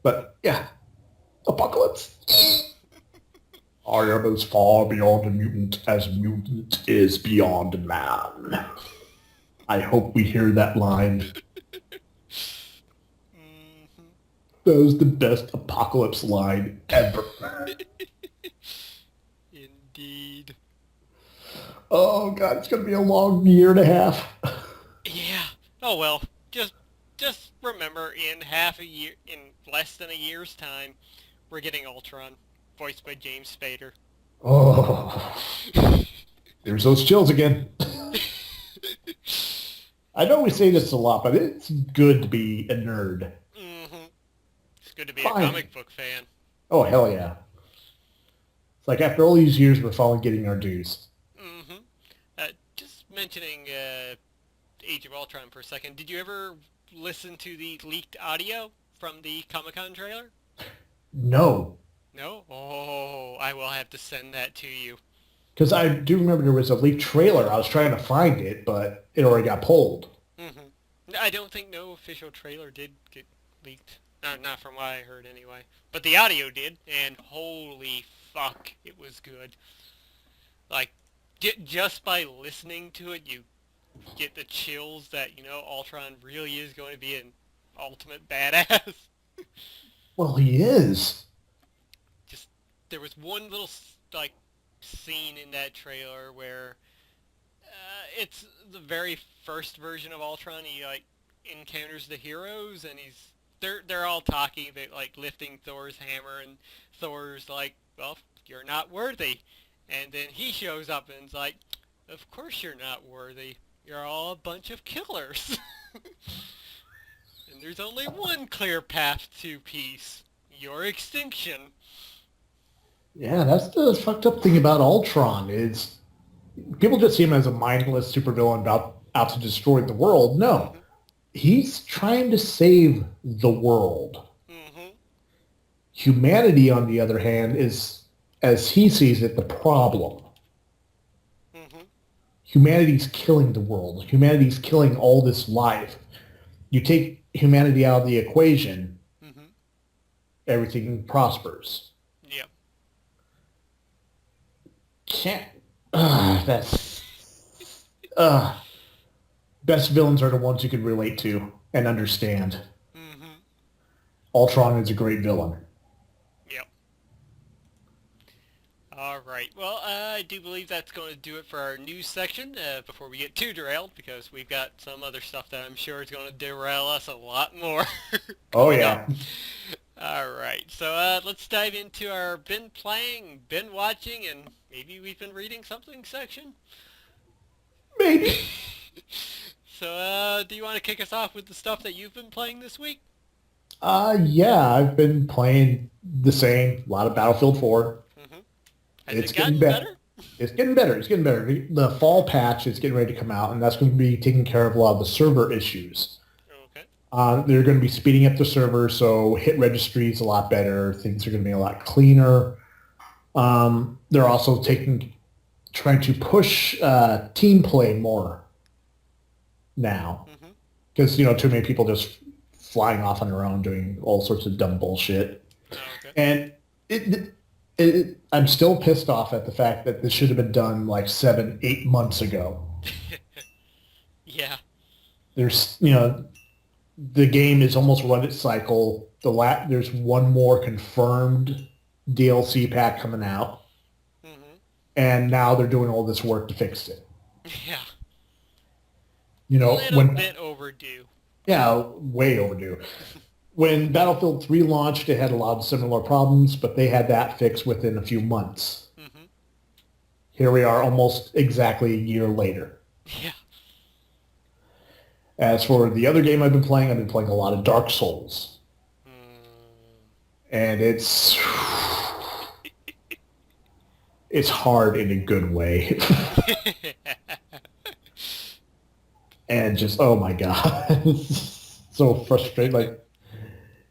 But yeah, Apocalypse. I am as far beyond a mutant as mutant is beyond man. I hope we hear that line. Hmm. That was the best Apocalypse line ever. Indeed. Oh god, it's gonna be a long year and a half. Yeah. Oh well. Just just remember, in half a year, in less than a year's time, we're getting Ultron, voiced by James Spader. Oh, there's those chills again. I know we say this a lot, but it's good to be a nerd. Hmm. It's good to be a Fine. comic book fan. Oh hell yeah! It's like after all these years, we're finally getting our dues. Hmm. Just mentioning Age of Ultron for a second. Did you ever listen to the leaked audio from the Comic-Con trailer? No, No? Oh, I will have to send that to you. because I do remember there was a leaked trailer. I was trying to find it, but it already got pulled. Hmm. I don't think no official trailer did get leaked. Not from what I heard anyway. But the audio did, and holy fuck, it was good. Like, just by listening to it, you get the chills that, Ultron really is going to be an ultimate badass. Well, he is. Just, there was one little, like, scene in that trailer where it's the very first version of Ultron. He, like, encounters the heroes, and they're all talking about, like, lifting Thor's hammer, and Thor's like, well, you're not worthy. And then he shows up and is like, of course you're not worthy. You're all a bunch of killers. And there's only one clear path to peace. Your extinction. Yeah, that's the fucked up thing about Ultron is people just see him as a mindless supervillain out to destroy the world. No, Hmm. he's trying to save the world. Hmm. Humanity, on the other hand, is, as he sees it, the problem. Hmm. Humanity's killing the world. Humanity's killing all this life. You take humanity out of the equation, Hmm. everything prospers. Yep. Can't. That's. Best villains are the ones you can relate to and understand. Hmm. Ultron is a great villain. Yep. All right. Well, I do believe that's going to do it for our news section before we get too derailed, because we've got some other stuff that I'm sure is going to derail us a lot more Oh coming up. yeah, All right. So let's dive into our been playing, been watching, and maybe we've been reading something section. maybe. So do you want to kick us off with the stuff that you've been playing this week? Yeah, I've been playing the same. A lot of Battlefield 4. Hmm. Has It's it getting gotten better. better? It's getting better. It's getting better. The fall patch is getting ready to come out, and that's going to be taking care of a lot of the server issues. Okay. They're going to be speeding up the server, so hit registry is a lot better. Things are going to be a lot cleaner. They're also trying to push team play more now Hmm. because too many people just flying off on their own doing all sorts of dumb bullshit. Okay. And I'm still pissed off at the fact that this should have been done like 7, 8 months ago. Yeah. There's the game is almost run its cycle. There's one more confirmed DLC pack coming out, Mm-hmm. and now they're doing all this work to fix it. Yeah. Little When bit overdue. yeah, way overdue. When Battlefield 3 launched, it had a lot of similar problems, but they had that fixed within a few months. Mm-hmm. Here we are almost exactly a year later. Yeah. As for the other game I've been playing a lot of Dark Souls. And it's hard in a good way. And just, oh my God. It's so frustrating. Like,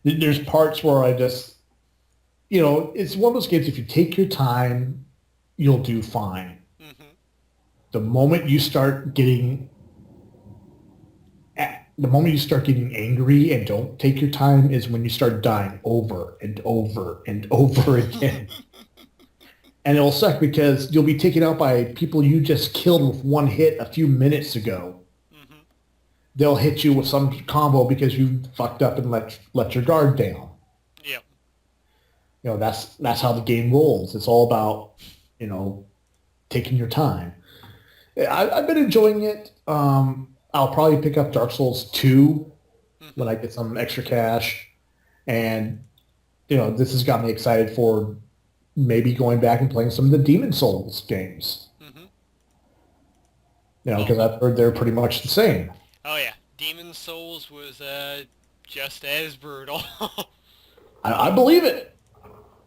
there's parts where I just, it's one of those games, if you take your time, you'll do fine. Mm-hmm. The moment you start getting angry and don't take your time is when you start dying over and over and over again. And it'll suck because you'll be taken out by people you just killed with one hit a few minutes ago. Mm-hmm. They'll hit you with some combo because you fucked up and let your guard down. Yep. That's how the game rolls. It's all about, taking your time. I've been enjoying it. I'll probably pick up Dark Souls 2 when I get some extra cash. And, this has got me excited for maybe going back and playing some of the Demon Souls games. Mm-hmm. Because I've heard they're pretty much the same. Oh, yeah. Demon Souls was just as brutal. I believe it.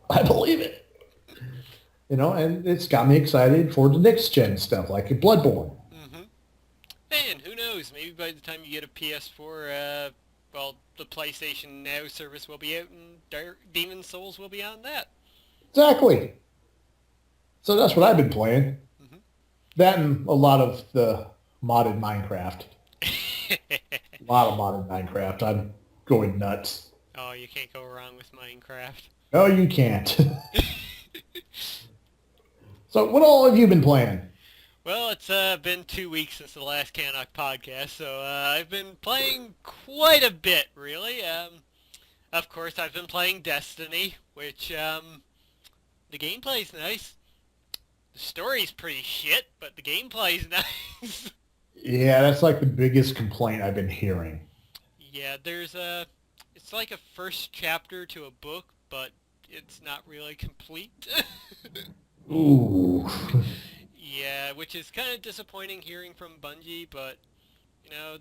I believe it. And it's got me excited for the next gen stuff, like Bloodborne. Mm-hmm. And who knows? Maybe by the time you get a PS4, the PlayStation Now service will be out and Demon Souls will be on that. Exactly. So that's what I've been playing. Mm-hmm. That and a lot of the modded Minecraft. A lot of modded Minecraft. I'm going nuts. Oh, you can't go wrong with Minecraft. No, you can't. So what all have you been playing? Well, it's been 2 weeks since the last CanUK podcast, so I've been playing quite a bit, really. Of course, I've been playing Destiny, which, the gameplay's nice. The story's pretty shit, but the gameplay's nice. Yeah, that's like the biggest complaint I've been hearing. Yeah, it's like a first chapter to a book, but it's not really complete. Ooh. Yeah, which is kind of disappointing hearing from Bungie, but,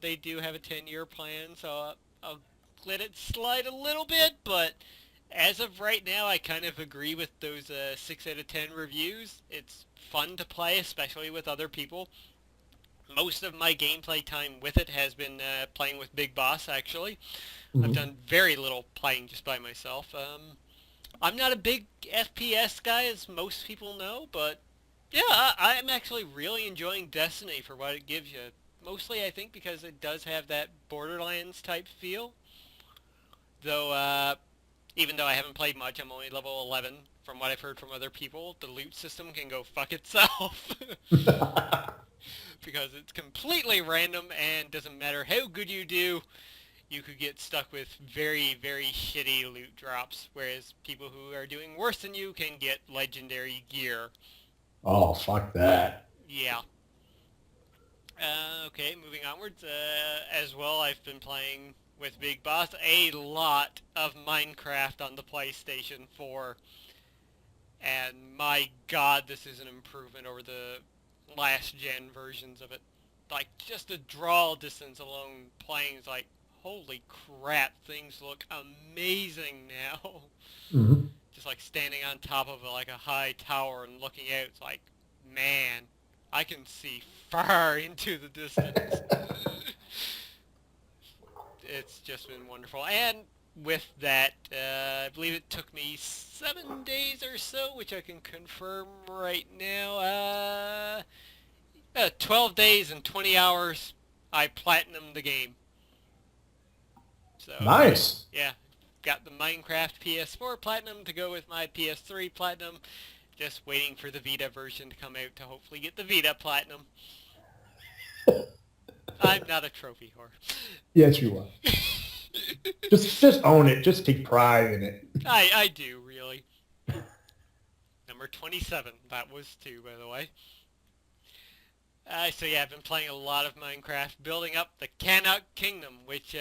they do have a 10-year plan, so I'll let it slide a little bit, but as of right now, I kind of agree with those 6 out of 10 reviews. It's fun to play, especially with other people. Most of my gameplay time with it has been playing with Big Boss, actually. Mm-hmm. I've done very little playing just by myself. I'm not a big FPS guy, as most people know, but yeah, I'm actually really enjoying Destiny for what it gives you. Mostly, I think, because it does have that Borderlands type feel. Though, even though I haven't played much, I'm only level 11. From what I've heard from other people, the loot system can go fuck itself. Because it's completely random and doesn't matter how good you do, you could get stuck with very, very shitty loot drops, whereas people who are doing worse than you can get legendary gear. Oh, fuck that. Yeah. Okay, moving onwards. As well, I've been playing with Big Boss a lot of Minecraft on the PlayStation 4. And my god, this is an improvement over the last gen versions of it. Like, just the draw distance alone playing is like, holy crap, things look amazing now. Mm-hmm. Just like standing on top of a high tower and looking out, it's like, man, I can see far into the distance. It's just been wonderful. And with that, I believe it took me 7 days or so, which I can confirm right now. 12 days and 20 hours, I platinumed the game. So, nice. Yeah, got the Minecraft PS4 Platinum to go with my PS3 Platinum. Just waiting for the Vita version to come out to hopefully get the Vita Platinum. I'm not a trophy whore. Yes, you are. Just own it. Just take pride in it. I do, really. Number 27. That was 2, by the way. So yeah, I've been playing a lot of Minecraft, building up the CanUK Kingdom, which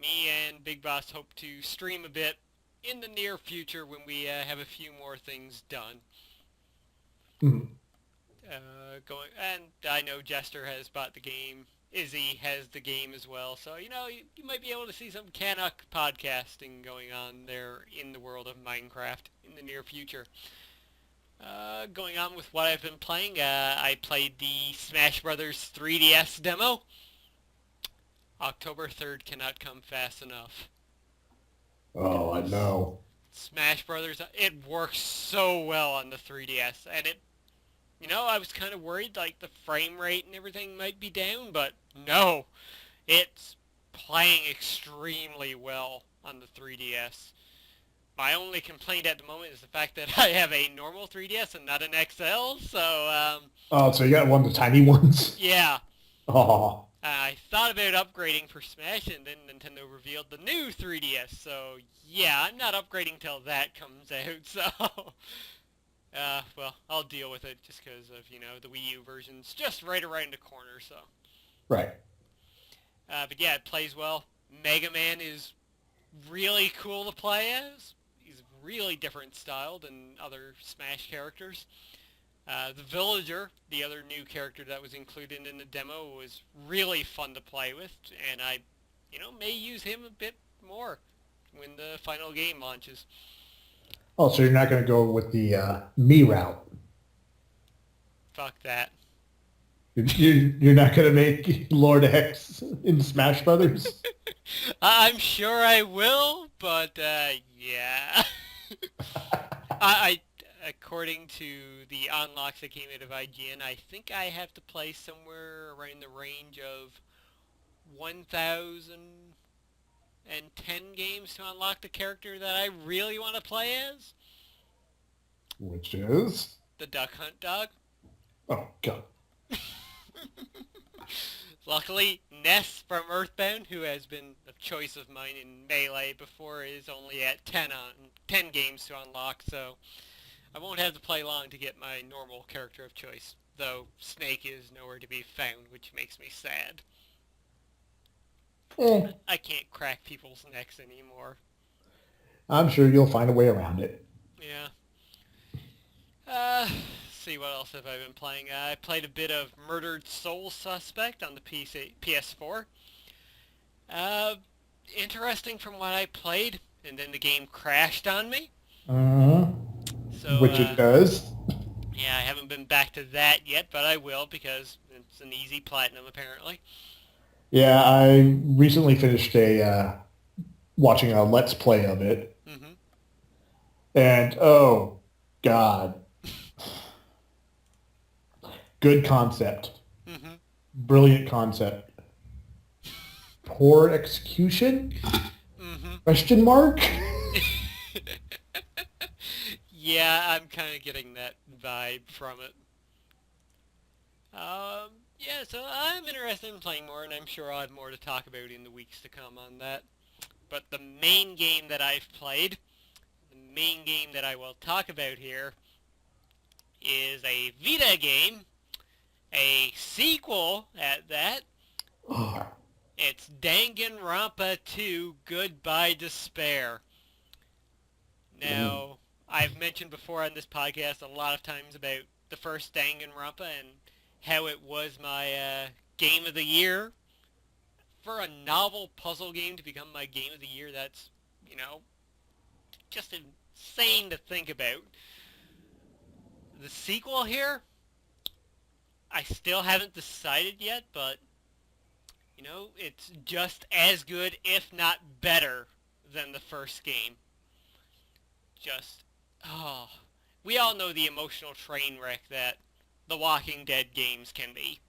me and Big Boss hope to stream a bit in the near future when we have a few more things done. Mhm. And I know Jester has bought the game. Izzy has the game as well, so you might be able to see some CanUK podcasting going on there in the world of Minecraft in the near future. Going on with what I've been playing, I played the Smash Brothers 3DS demo. October 3rd cannot come fast enough. Oh, I know. Smash Brothers, it works so well on the 3DS, and I was kind of worried like the frame rate and everything might be down, but no, it's playing extremely well on the 3DS. My only complaint at the moment is the fact that I have a normal 3DS and not an XL, so Oh, so you got one of the tiny ones? yeah. Oh, I thought about upgrading for Smash, and then Nintendo revealed the new 3DS, so yeah, I'm not upgrading till that comes out, so well, I'll deal with it just because of, the Wii U version's just right around the corner, so. right. But yeah, it plays well. Mega Man is really cool to play as. He's really different style than other Smash characters. The Villager, the other new character that was included in the demo, was really fun to play with, and I, may use him a bit more when the final game launches. Oh, so you're not going to go with the me route. Fuck that. You're not going to make Lord X in Smash Brothers? I'm sure I will, but yeah. I according to the unlocks that came out of IGN, I think I have to play somewhere around the range of 1,010 games to unlock the character that I really want to play as. Which is? The Duck Hunt Dog. Oh, God. Luckily, Ness from Earthbound, who has been a choice of mine in Melee before, is only at 10 games to unlock, so I won't have to play long to get my normal character of choice, though Snake is nowhere to be found, which makes me sad. I can't crack people's necks anymore. I'm sure you'll find a way around it. Yeah. See what else have I been playing. I played a bit of Murdered Soul Suspect on the PS4. Interesting from what I played, and then the game crashed on me. Uh-huh. So, which it does. Yeah, I haven't been back to that yet, but I will because it's an easy platinum apparently. Yeah, I recently finished watching a Let's Play of it. Mm-hmm. And, oh, God. Good concept. Mm-hmm. Brilliant concept. Poor execution? Mm-hmm. Question mark? Yeah, I'm kind of getting that vibe from it. Yeah, so I'm interested in playing more, and I'm sure I'll have more to talk about in the weeks to come on that. But the main game that I've played, the main game that I will talk about here, is a Vita game, a sequel at that. It's Danganronpa 2 Goodbye Despair. Now, I've mentioned before on this podcast a lot of times about the first Danganronpa and how it was my game of the year. For a novel puzzle game to become my game of the year, that's, just insane to think about. The sequel here, I still haven't decided yet, but, it's just as good, if not better, than the first game. We all know the emotional train wreck that the Walking Dead games can be.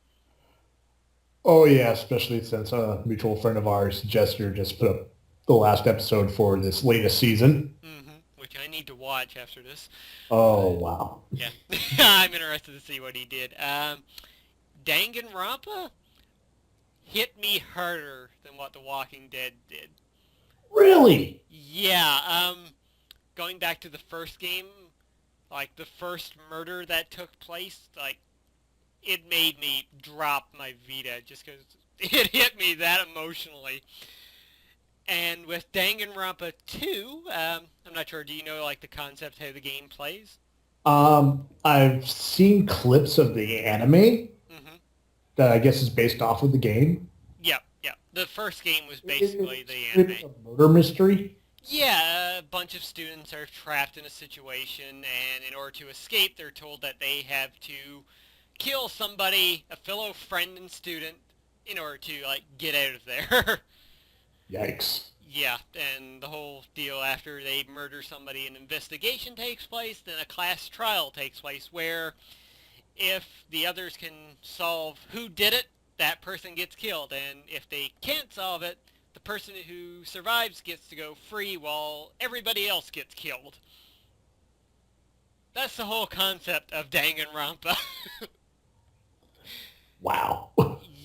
Oh, yeah, especially since a mutual friend of ours, Jester, just put up the last episode for this latest season. Mm-hmm. Which I need to watch after this. Oh, wow. Yeah. I'm interested to see what he did. Danganronpa hit me harder than what The Walking Dead did. Really? Yeah, going back to the first game, like the first murder that took place, like it made me drop my Vita just because it hit me that emotionally. And with Danganronpa 2, I'm not sure, do you know like the concept how the game plays? I've seen clips of the anime Mm-hmm. that I guess is based off of the game. Yep, yep. The first game was basically It's the it's anime. a murder mystery. Yeah, a bunch of students are trapped in a situation, and in order to escape, they're told that they have to kill somebody, a fellow friend and student, in order to like get out of there. Yikes. Yeah, and the whole deal after they murder somebody, an investigation takes place, then a class trial takes place where if the others can solve who did it, that person gets killed, and if they can't solve it, the person who survives gets to go free while everybody else gets killed. That's the whole concept of Danganronpa. Wow.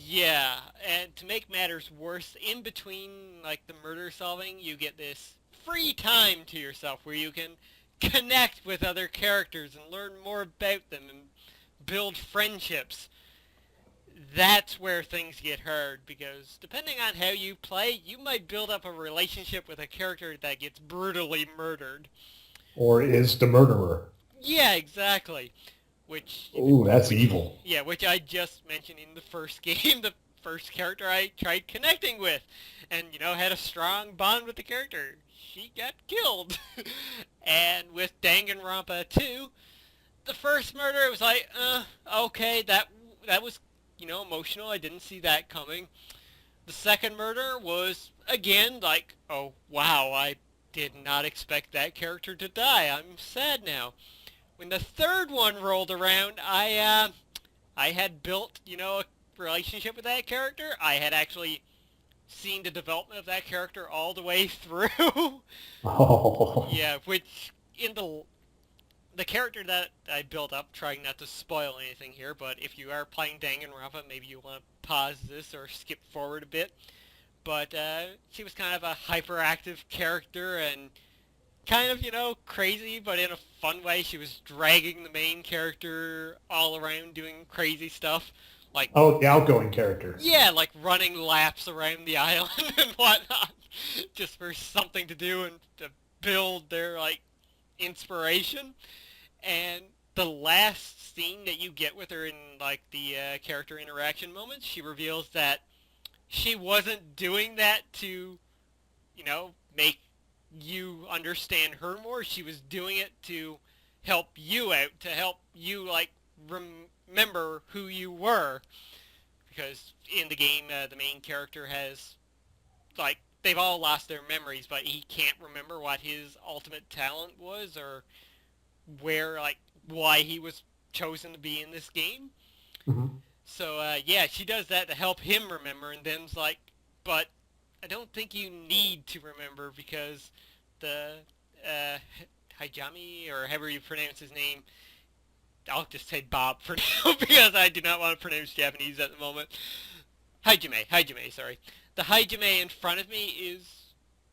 Yeah, and to make matters worse, in between like the murder solving, you get this free time to yourself where you can connect with other characters and learn more about them and build friendships. That's where things get hard because depending on how you play, you might build up a relationship with a character that gets brutally murdered. Or is the murderer. Yeah, exactly. Which, Oh, that's which, evil. yeah, which I just mentioned in the first game, the first character I tried connecting with, and had a strong bond with the character. She got killed, and with Danganronpa 2, the first murder it was like, okay, that was emotional. I didn't see that coming. The second murder was again like, oh wow, I did not expect that character to die. I'm sad now. When the third one rolled around, I had built, a relationship with that character. I had actually seen the development of that character all the way through. Oh. Yeah, which in the character that I built up, trying not to spoil anything here, but if you are playing Danganronpa, maybe you want to pause this or skip forward a bit. But she was kind of a hyperactive character and kind of, crazy, but in a fun way. She was dragging the main character all around doing crazy stuff. Like, Oh, the outgoing character. yeah, like running laps around the island and whatnot. Just for something to do and to build their, like, inspiration. And the last scene that you get with her in, like, the character interaction moments, she reveals that she wasn't doing that to, make you understand her more. She was doing it to help you out, to help you like remember who you were. Because in the game, the main character has like they've all lost their memories, but he can't remember what his ultimate talent was or where like why he was chosen to be in this game. Hmm. So yeah, she does that to help him remember, and then's like, but I don't think you need to remember because the uh, Hijami or however you pronounce his name. I'll just say Bob for now because I do not want to pronounce Japanese at the moment. Hijime, sorry. The Hijime in front of me is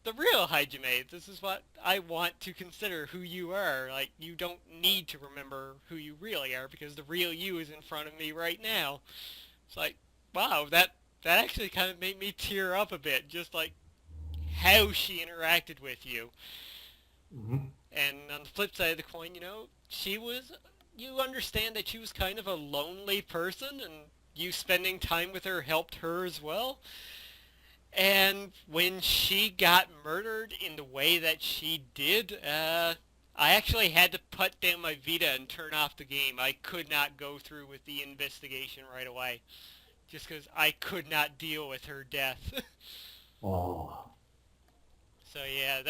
the real Hijime. This is what I want to consider who you are. Like, you don't need to remember who you really are because the real you is in front of me right now. It's like, wow, that actually kind of made me tear up a bit, just like how she interacted with you. Hmm. And on the flip side of the coin, you understand that she was kind of a lonely person, and you spending time with her helped her as well. And when she got murdered in the way that she did, I actually had to put down my Vita and turn off the game. I could not go through with the investigation right away, just because I could not deal with her death. Oh. So yeah,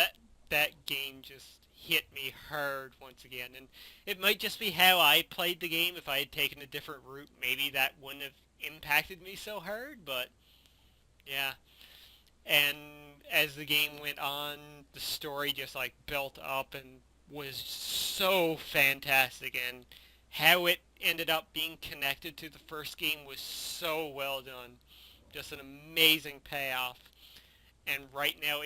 that game just hit me hard once again, and it might just be how I played the game. If I had taken a different route, maybe that wouldn't have impacted me so hard. But yeah, and as the game went on, the story just like built up and was so fantastic, and how it ended up being connected to the first game was so well done. Just an amazing payoff. And right now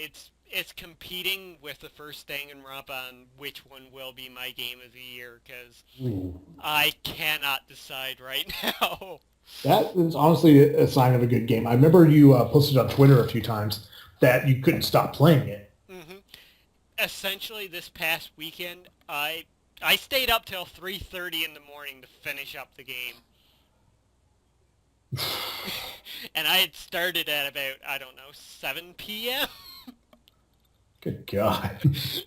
it's competing with the first Danganronpa on which one will be my game of the year, because Ooh. I cannot decide right now. That is honestly a sign of a good game. I remember you posted on Twitter a few times that you couldn't stop playing it. hmm Essentially, this past weekend, I stayed up till 3:30 in the morning to finish up the game. And I had started at about, I don't know, 7 p.m.? Good God.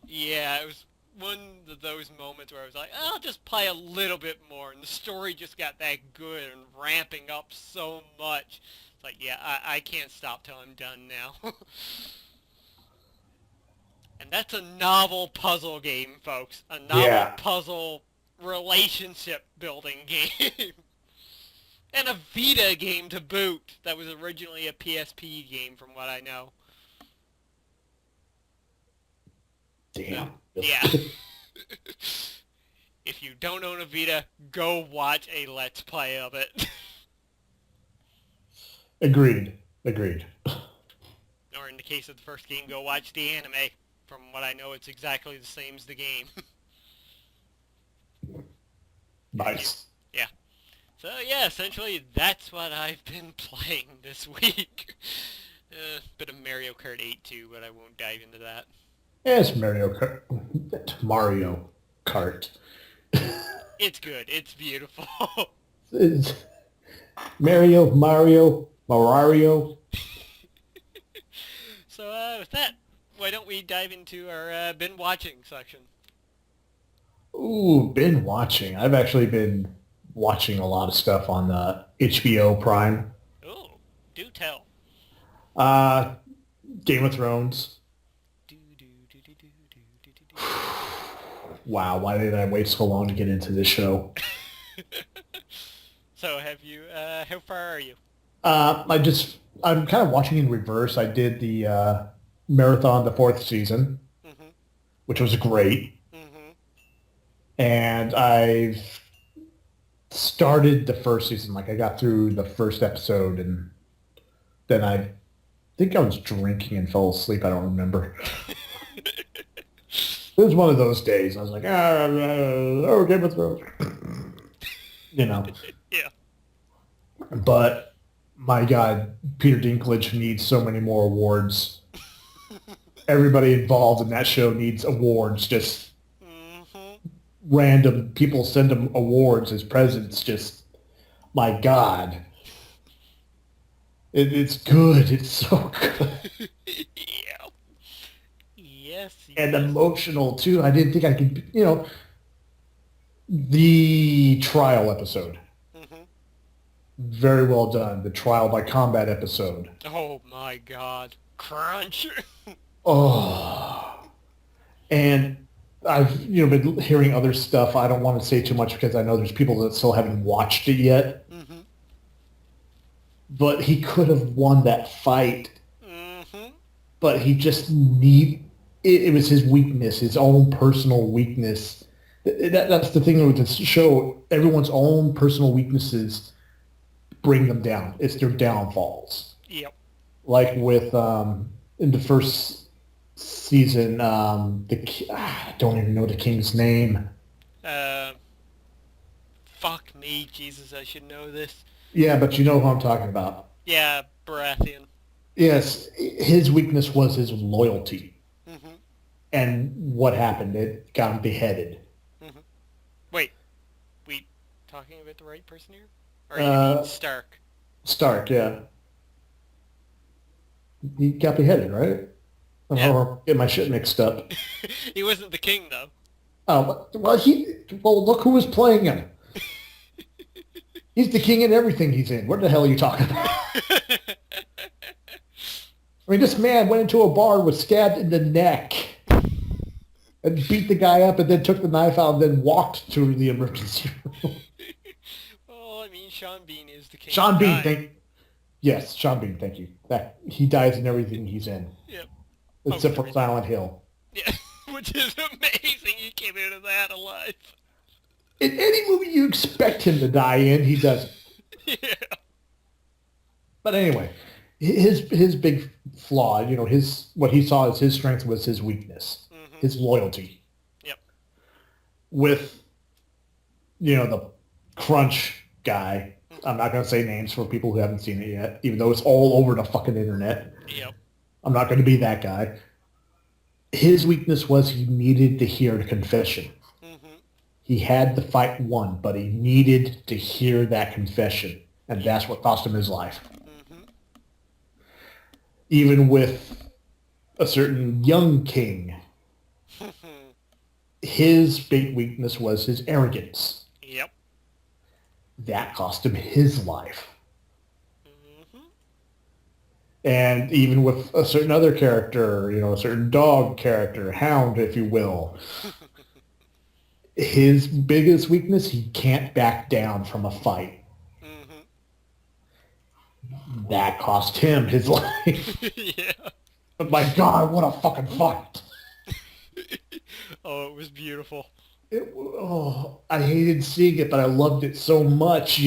Yeah, it was one of those moments where I was like, I'll just play a little bit more, and the story just got that good and ramping up so much. It's like, yeah, I can't stop till I'm done now. And that's a novel puzzle game, folks. A novel Yeah. puzzle relationship building game. And a Vita game to boot. That was originally a PSP game from what I know. Damn. Yeah. If you don't own a Vita, go watch a Let's Play of it. Agreed. Or in the case of the first game, go watch the anime. From what I know, it's exactly the same as the game. Nice. Yeah. So yeah, essentially that's what I've been playing this week. Bit of Mario Kart 8 too, but I won't dive into that. Yeah, it's Mario Kart. Mario Kart. It's good. It's beautiful. It's Mario. So with that, why don't we dive into our been watching section? Ooh, been watching. I've actually been watching a lot of stuff on HBO Prime. Oh, do tell. Uh, Game of Thrones. Do, do, do, do, do, do, do, do, do. Wow, why did I wait so long to get into this show? So have you, how far are you? I'm kind of watching in reverse. I did the marathon, the fourth season, Mm-hmm. which was great. Mm-hmm. And I've started the first season. Like I got through the first episode and then I think I was drinking and fell asleep. I don't remember. It was one of those days. I was like, oh, Game of Thrones. You know. Yeah. But my God, Peter Dinklage needs so many more awards. Everybody involved in that show needs awards. Just Mm-hmm. random people send him awards as presents. Just, my God. It's good. It's so good. Yeah. Yes. And yes. emotional, too. I didn't think I could, the trial episode. Mm-hmm. Very well done. The trial by combat episode. Oh my God. Crunch. Oh. And I've, been hearing other stuff. I don't want to say too much because I know there's people that still haven't watched it yet. Mm-hmm. But he could have won that fight. Mm-hmm. But he just it was his weakness, his own personal weakness. That's the thing with this show. Everyone's own personal weaknesses bring them down. It's their downfalls. Yep. Like with in the first season, I don't even know the king's name. Fuck me, Jesus, I should know this. Yeah, but you know who I'm talking about. Yeah, Baratheon. Yes, his weakness was his loyalty. Mm-hmm. And what happened? It got him beheaded. Mm-hmm. Wait, we talking about the right person here? Or you mean Stark? Stark, yeah. He got beheaded, right? Yeah. Or get my shit mixed up. He wasn't the king, though. Oh, well, look who was playing him. He's the king in everything he's in. What the hell are you talking about? I mean, this man went into a bar, was stabbed in the neck, and beat the guy up, and then took the knife out, and then walked to the emergency room. Well, I mean, Sean Bean is the king. Sean Bean, yes, Sean Bean, thank you. That he dies in everything he's in. Yep. Except for Silent Hill. Yeah, which is amazing. He came out of that alive. In any movie you expect him to die in, he doesn't. Yeah. But anyway, his big flaw, his what he saw as his strength was his weakness, Mm-hmm. his loyalty. Yep. With the crunch guy. I'm not going to say names for people who haven't seen it yet, even though it's all over the fucking internet. Yep. I'm not going to be that guy. His weakness was he needed to hear the confession. Mm-hmm. He had the fight won, but he needed to hear that confession, and that's what cost him his life. Mm-hmm. Even with a certain young king, his big weakness was his arrogance. Yep. That cost him his life. Mm-hmm. And even with a certain other character, a certain dog character, hound, if you will, his biggest weakness, he can't back down from a fight. Mm-hmm. That cost him his life. Yeah. But my God, what a fucking fight. Oh, it was beautiful. I hated seeing it, but I loved it so much,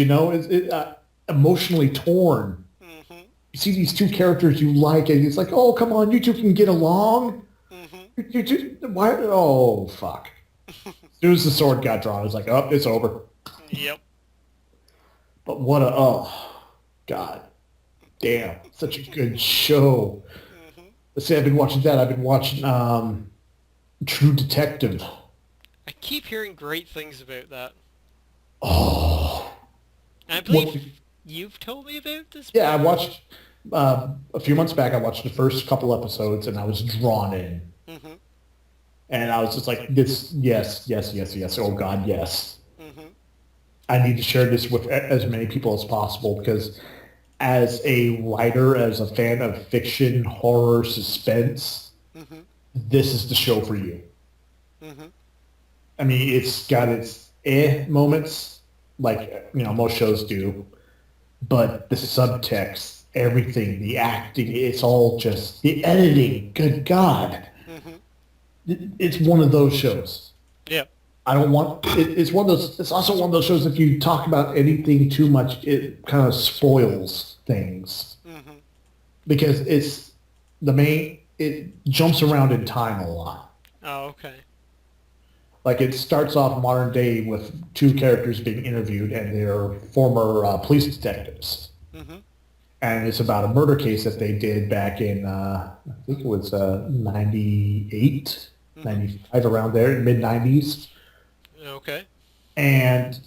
emotionally torn. Mm-hmm. You see these two characters you like, and it's like, oh, come on, you two can get along. Mm-hmm. You two, why? Oh, fuck. As soon as the sword got drawn, I was like, oh, it's over. Yep. But God damn, such a good show. Mm-hmm. Let's see, I've been watching that. I've been watching True Detective. I keep hearing great things about that. Oh. And I believe you've told me about this. Yeah, I watched, a few months back, I watched the first couple episodes, and I was drawn in. Mm-hmm. And I was just like, this, yes, oh God, yes. Mm-hmm. I need to share this with as many people as possible because as a writer, as a fan of fiction, horror, suspense, Mm-hmm. this is the show for you. Mm-hmm. I mean, it's got its moments, like, most shows do, but the subtext, everything, the acting, it's all just, the editing, good God. Mm-hmm. It's one of those shows. Yeah. I don't want, it's one of those, it's also one of those shows, if you talk about anything too much, it kind of spoils things. Mm-hmm. Because it jumps around in time a lot. Oh, okay. Like it starts off modern day with two characters being interviewed and they're former police detectives. Mm-hmm. And it's about a murder case that they did back in, I think it was 98, 95, around there, mid-90s. Okay. And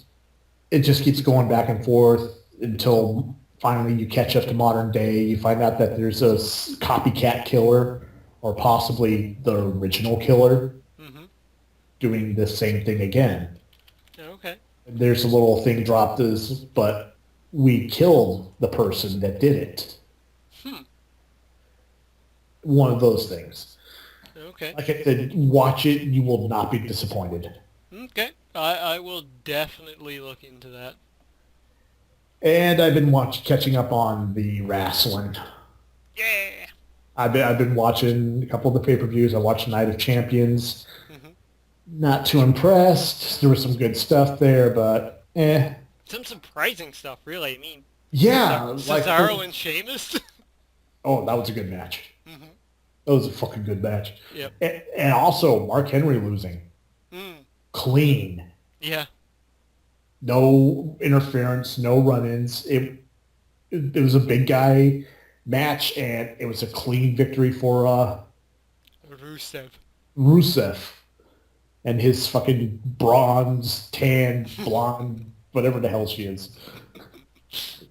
it just keeps going back and forth until finally you catch up to modern day. You find out that there's a copycat killer or possibly the original killer doing the same thing again. Okay. There's a little thing dropped as, but we killed the person that did it. One of those things. Okay. Like I said, watch it. You will not be disappointed. Okay. I will definitely look into that. And I've been catching up on the wrestling. Yeah. I've been watching a couple of the pay-per-views. I watched Night of Champions. Not too impressed. There was some good stuff there, but Some surprising stuff, really. I mean, yeah, Cesaro and Sheamus. Oh, that was a good match. That was a fucking good match. Yep. And also Mark Henry losing. Clean. Yeah. No interference, no run-ins. It was a big guy match, and it was a clean victory for Rusev. And his fucking bronze, tan, blonde, whatever the hell she is.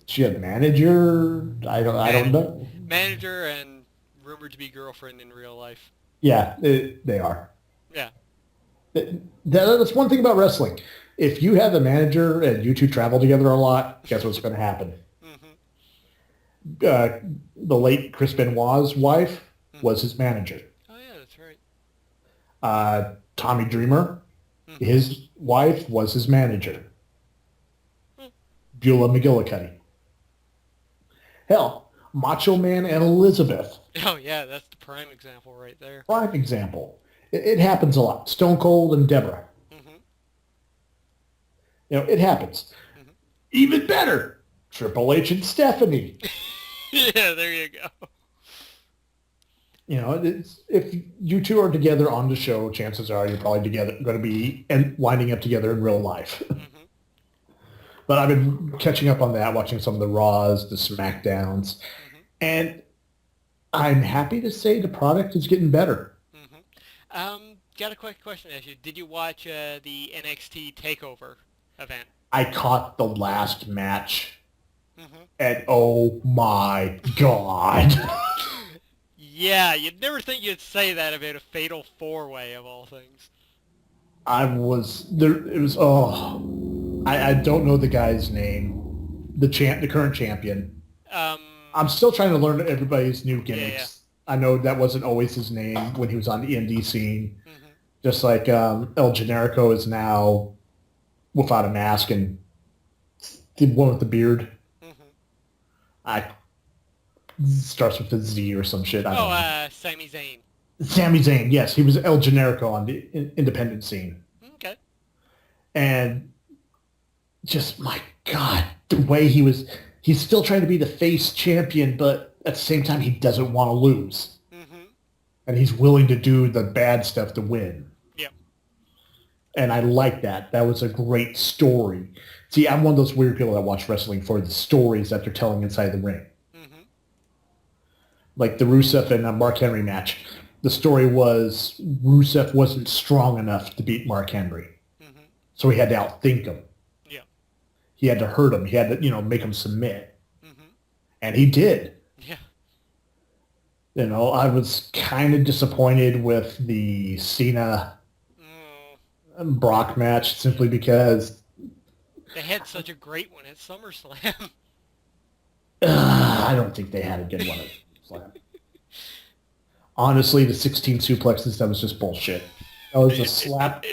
She a manager? I don't know. Manager and rumored to be girlfriend in real life. Yeah, they are. Yeah. That's one thing about wrestling. If you have a manager and you two travel together a lot, guess what's going to happen? The late Chris Benoit's wife was his manager. Oh, yeah, that's right. Tommy Dreamer, his wife was his manager. Beulah McGillicuddy. Hell, Macho Man and Elizabeth. Oh, yeah, that's the prime example right there. Prime example. It happens a lot. Stone Cold and Deborah. It happens. Even better, Triple H and Stephanie. Yeah, there you go. You know, if you two are together on the show, chances are you're probably together going to be and winding up together in real life. Hmm. But I've been catching up on that, watching some of the Raws, the SmackDowns, Hmm. and I'm happy to say the product is getting better. Hmm. Got a quick question to ask you. Did you watch the NXT Takeover event? I caught the last match, Hmm. and oh my god. Yeah, you'd never think you'd say that about a fatal four-way of all things. I was there. It was I don't know the guy's name, the current champion. Um, I'm still trying to learn everybody's new yeah, yeah. gimmicks. I know that wasn't always his name when he was on the indie scene. Hmm. Just like El Generico is now without a mask and the one with the beard. Hmm. I starts with a Z or some shit. I Oh, don't know. Sami Zayn. Sami Zayn, yes, he was El Generico on the independent scene, Okay. and just my God, the way he's still trying to be the face champion, but at the same time he doesn't want to lose, Hmm. and he's willing to do the bad stuff to win. Yep. And I like that. That was a great story. See, I'm one of those weird people that watch wrestling for the stories that they're telling inside the ring. Hmm. Like the Rusev and Mark Henry match. The story was Rusev wasn't strong enough to beat Mark Henry. Hmm. So he had to outthink him. Yeah. He had to hurt him. He had to, make him submit. Hmm. And he did. Yeah. I was kind of disappointed with the Cena Mm. Brock match simply because They had such a great one at SummerSlam. I don't think they had a good one at Slam. Honestly, the 16 suplexes, that was just bullshit. That was a slap.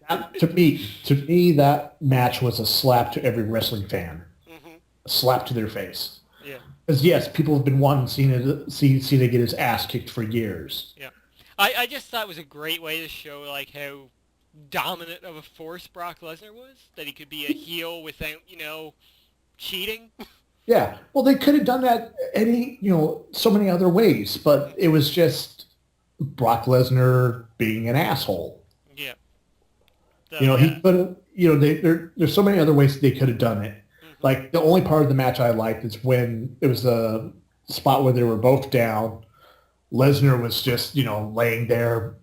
To me, that match was a slap to every wrestling fan. Hmm. A slap to their face. Yeah. Because yes, people have been wanting Cena to see Cena get his ass kicked for years. Yeah. I just thought it was a great way to show like how dominant of a force Brock Lesnar was. That he could be a heel without, cheating. Yeah, well, they could have done that so many other ways, but it was just Brock Lesnar being an asshole. Yeah. So, yeah. He could have, there's so many other ways they could have done it. Hmm. Like, the only part of the match I liked is when it was a spot where they were both down. Lesnar was just, laying there.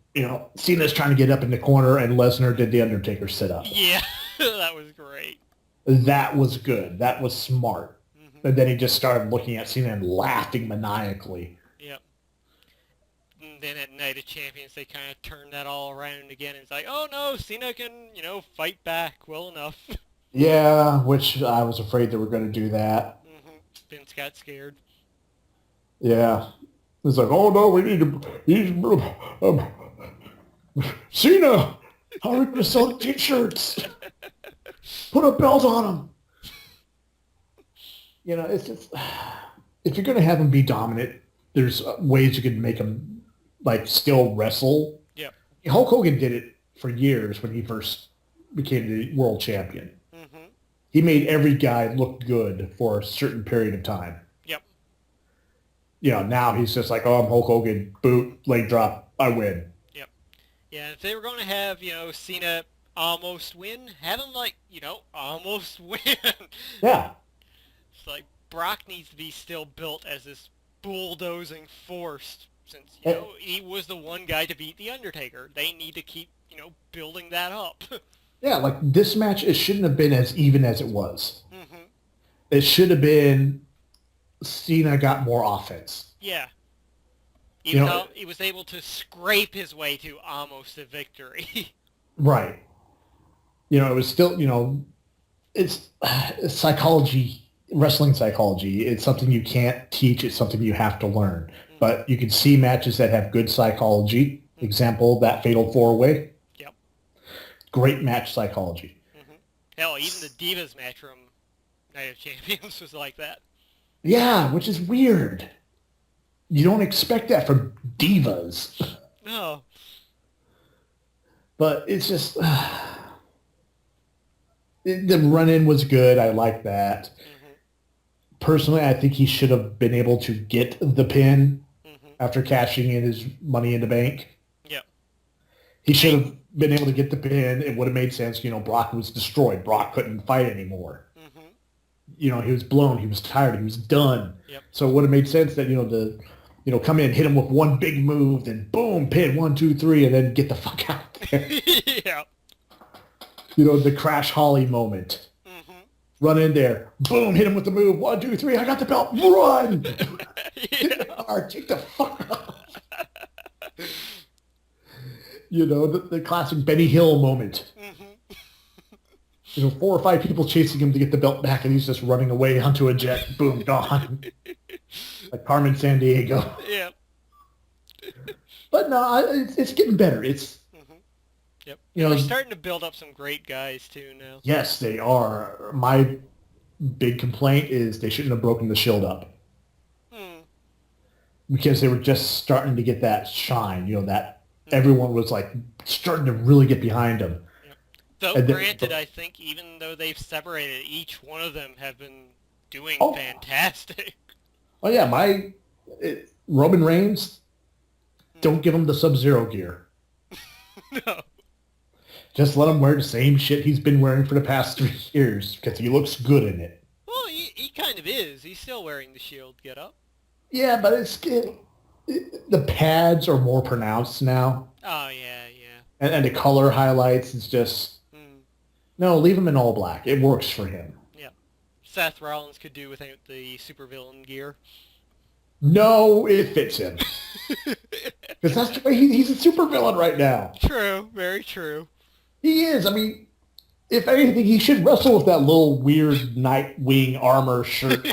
Cena's trying to get up in the corner, and Lesnar did the Undertaker sit up. Yeah. That was great. That was good. That was smart. Hmm. And then he just started looking at Cena and laughing maniacally. Yep. And then at Night of Champions, they kind of turned that all around again. It's like, oh no, Cena can, fight back well enough. Yeah, which I was afraid they were going to do that. Hmm. Vince got scared. Yeah. It's like, oh no, we need Cena, how are we going to sell the t-shirts? Put a belt on him. It's just, if you're going to have him be dominant, there's ways you could make him, like, still wrestle. Yep. Hulk Hogan did it for years when he first became the world champion. Hmm. He made every guy look good for a certain period of time. Yep. Now he's just like, oh, I'm Hulk Hogan, boot, leg drop, I win. Yep. Yeah, if they were going to have, Cena almost win, have him, like, almost win. Yeah. It's like, Brock needs to be still built as this bulldozing force, since, he was the one guy to beat The Undertaker. They need to keep, building that up. Yeah, like this match, it shouldn't have been as even as it was. Hmm. It should have been Cena got more offense. Yeah. Even though he was able to scrape his way to almost a victory. Right. It was still, it's psychology, wrestling psychology. It's something you can't teach. It's something you have to learn. Mm-hmm. But you can see matches that have good psychology. Example, that Fatal 4-Way. Yep. Great match psychology. Hmm. Hell, even the Divas match from Night of Champions was like that. Yeah, which is weird. You don't expect that from divas. No. But it's just... the run-in was good. I like that. Hmm. personally, I think he should have been able to get the pin Mm-hmm. after cashing in his Money in the Bank. Yep. He should have been able to get the pin. It would have made sense. You know, Brock was destroyed. Brock couldn't fight anymore. Mm-hmm. You know, he was blown. He was tired. He was done. Yep. So it would have made sense that, come in, hit him with one big move, then boom, pin, 1, 2, 3, and then get the fuck out there. Yeah. You know, the Crash Holly moment. Mm-hmm. Run in there, boom, hit him with the move, 1, 2, 3, I got the belt, run! Yeah. Take the fuck off. You know, the classic Benny Hill moment. Mm-hmm. You know, 4 or 5 people chasing him to get the belt back, and he's just running away onto a jet, boom, gone. Like Carmen Sandiego. Yeah. But no, it's getting better. It's, Mm-hmm. Yep. you know, They're starting to build up some great guys too now. yes, they are. My big complaint is they shouldn't have broken the Shield up. Because they were just starting to get that shine, you know, that everyone was like starting to really get behind them. Yep. Though And then- granted, I think even though they've separated, each one of them have been doing Oh. fantastic. Oh yeah, Roman Reigns, don't give him the Sub-Zero gear. No. Just let him wear the same shit he's been wearing for the past 3 years because he looks good in it. Well, he kind of is. He's still wearing the Shield get-up. Yeah, but the pads are more pronounced now, Oh, yeah, yeah. and the color highlights is just no. Leave him in all black. It works for him. Yeah. Seth Rollins could do without the supervillain gear. No, it fits him because that's the way he's a supervillain right now. True. Very true. He is. I mean, if anything, he should wrestle with that little weird Nightwing armor shirt.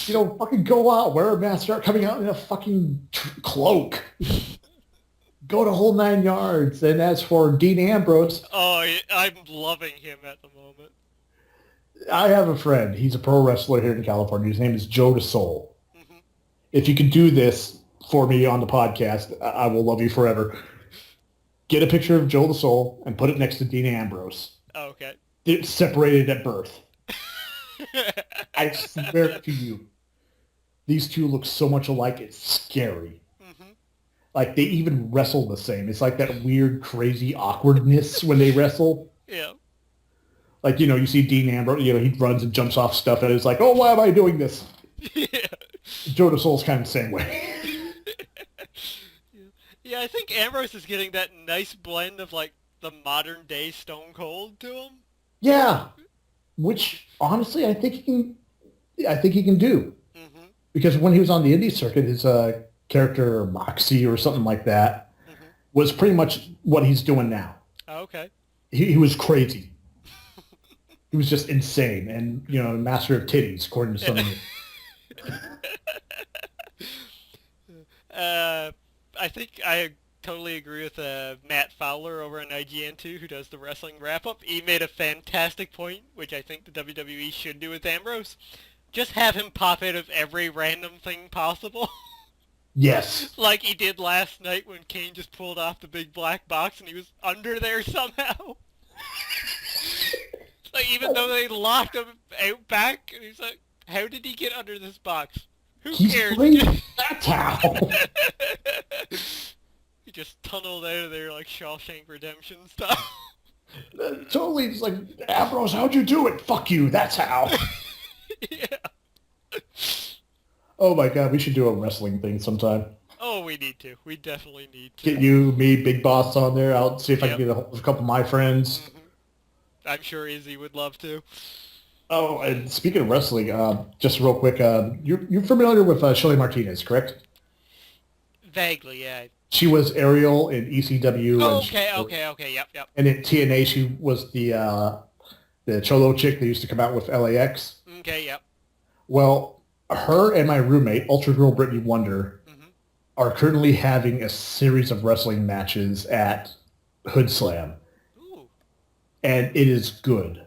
You know, fucking go out, wear a mask, start coming out in a fucking cloak. Go the whole 9 yards. And as for Dean Ambrose, Oh, I'm loving him at the moment. I have a friend. He's a pro wrestler here in California. His name is Joe DeSoul. Mm-hmm. If you can do this for me on the podcast, I will love you forever. Get a picture of Joe DeSoul and put it next to Dean Ambrose. Okay. It's separated at birth. I swear to you, these two look so much alike, it's scary. Mm-hmm. Like, they even wrestle the same. It's like that weird, crazy awkwardness when they wrestle. Yeah. Like, you know, you see Dean Ambrose, you know, he runs and jumps off stuff, and it's like, oh, why am I doing this? Yeah. Joe DeSoul's kind of the same way. Yeah, I think Ambrose is getting that nice blend of, like, the modern-day Stone Cold to him. Yeah. Which, honestly, I think he can do. Mm-hmm. Because when he was on the indie circuit, his character, Moxie or something like that, was pretty much what he's doing now. Oh, okay. He was crazy. He was just insane and, you know, master of titties, according to some of I think I totally agree with Matt Fowler over on IGN2, who does the wrestling wrap-up. He made a fantastic point, which I think the WWE should do with Ambrose. Just have him pop out of every random thing possible. Yes. Like he did last night when Kane just pulled off the big black box and he was under there somehow. Like, even though they locked him out back, and he's like, how did he get under this box? Who He's cares? great. That's how. He just tunneled out of there like Shawshank Redemption style. Totally. It's like, Ambrose, how'd you do it? Fuck you. That's how. Yeah. Oh my God, we should do a wrestling thing sometime. Oh, we need to. We definitely need to. Get you, me, Big Boss on there. I'll see if I Yep. can get a couple of my friends. I'm sure Izzy would love to. Oh, and speaking of wrestling, just real quick, you're familiar with Shelly Martinez, correct? Vaguely, yeah. She was Ariel in ECW. Oh, and okay, yep. And in TNA, she was the Cholo chick that used to come out with LAX. Okay, yep. Well, her and my roommate, Ultra Girl Brittany Wonder, are currently having a series of wrestling matches at Hood Slam. Ooh, And it is good.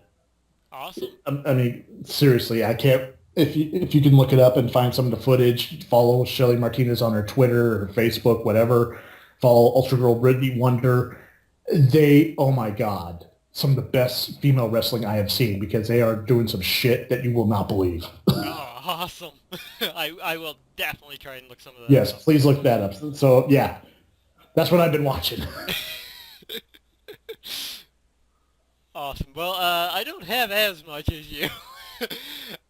awesome. I mean, seriously, I can't. If you can look it up and find some of the footage, follow Shelly Martinez on her Twitter or Facebook, whatever. Follow Ultra Girl Brittany Wonder. Oh my God, some of the best female wrestling I have seen because they are doing some shit that you will not believe. Oh, awesome. I will definitely try and look some of that Yes, up. please look that up. So yeah, that's what I've been watching. Awesome. Well, I don't have as much as you.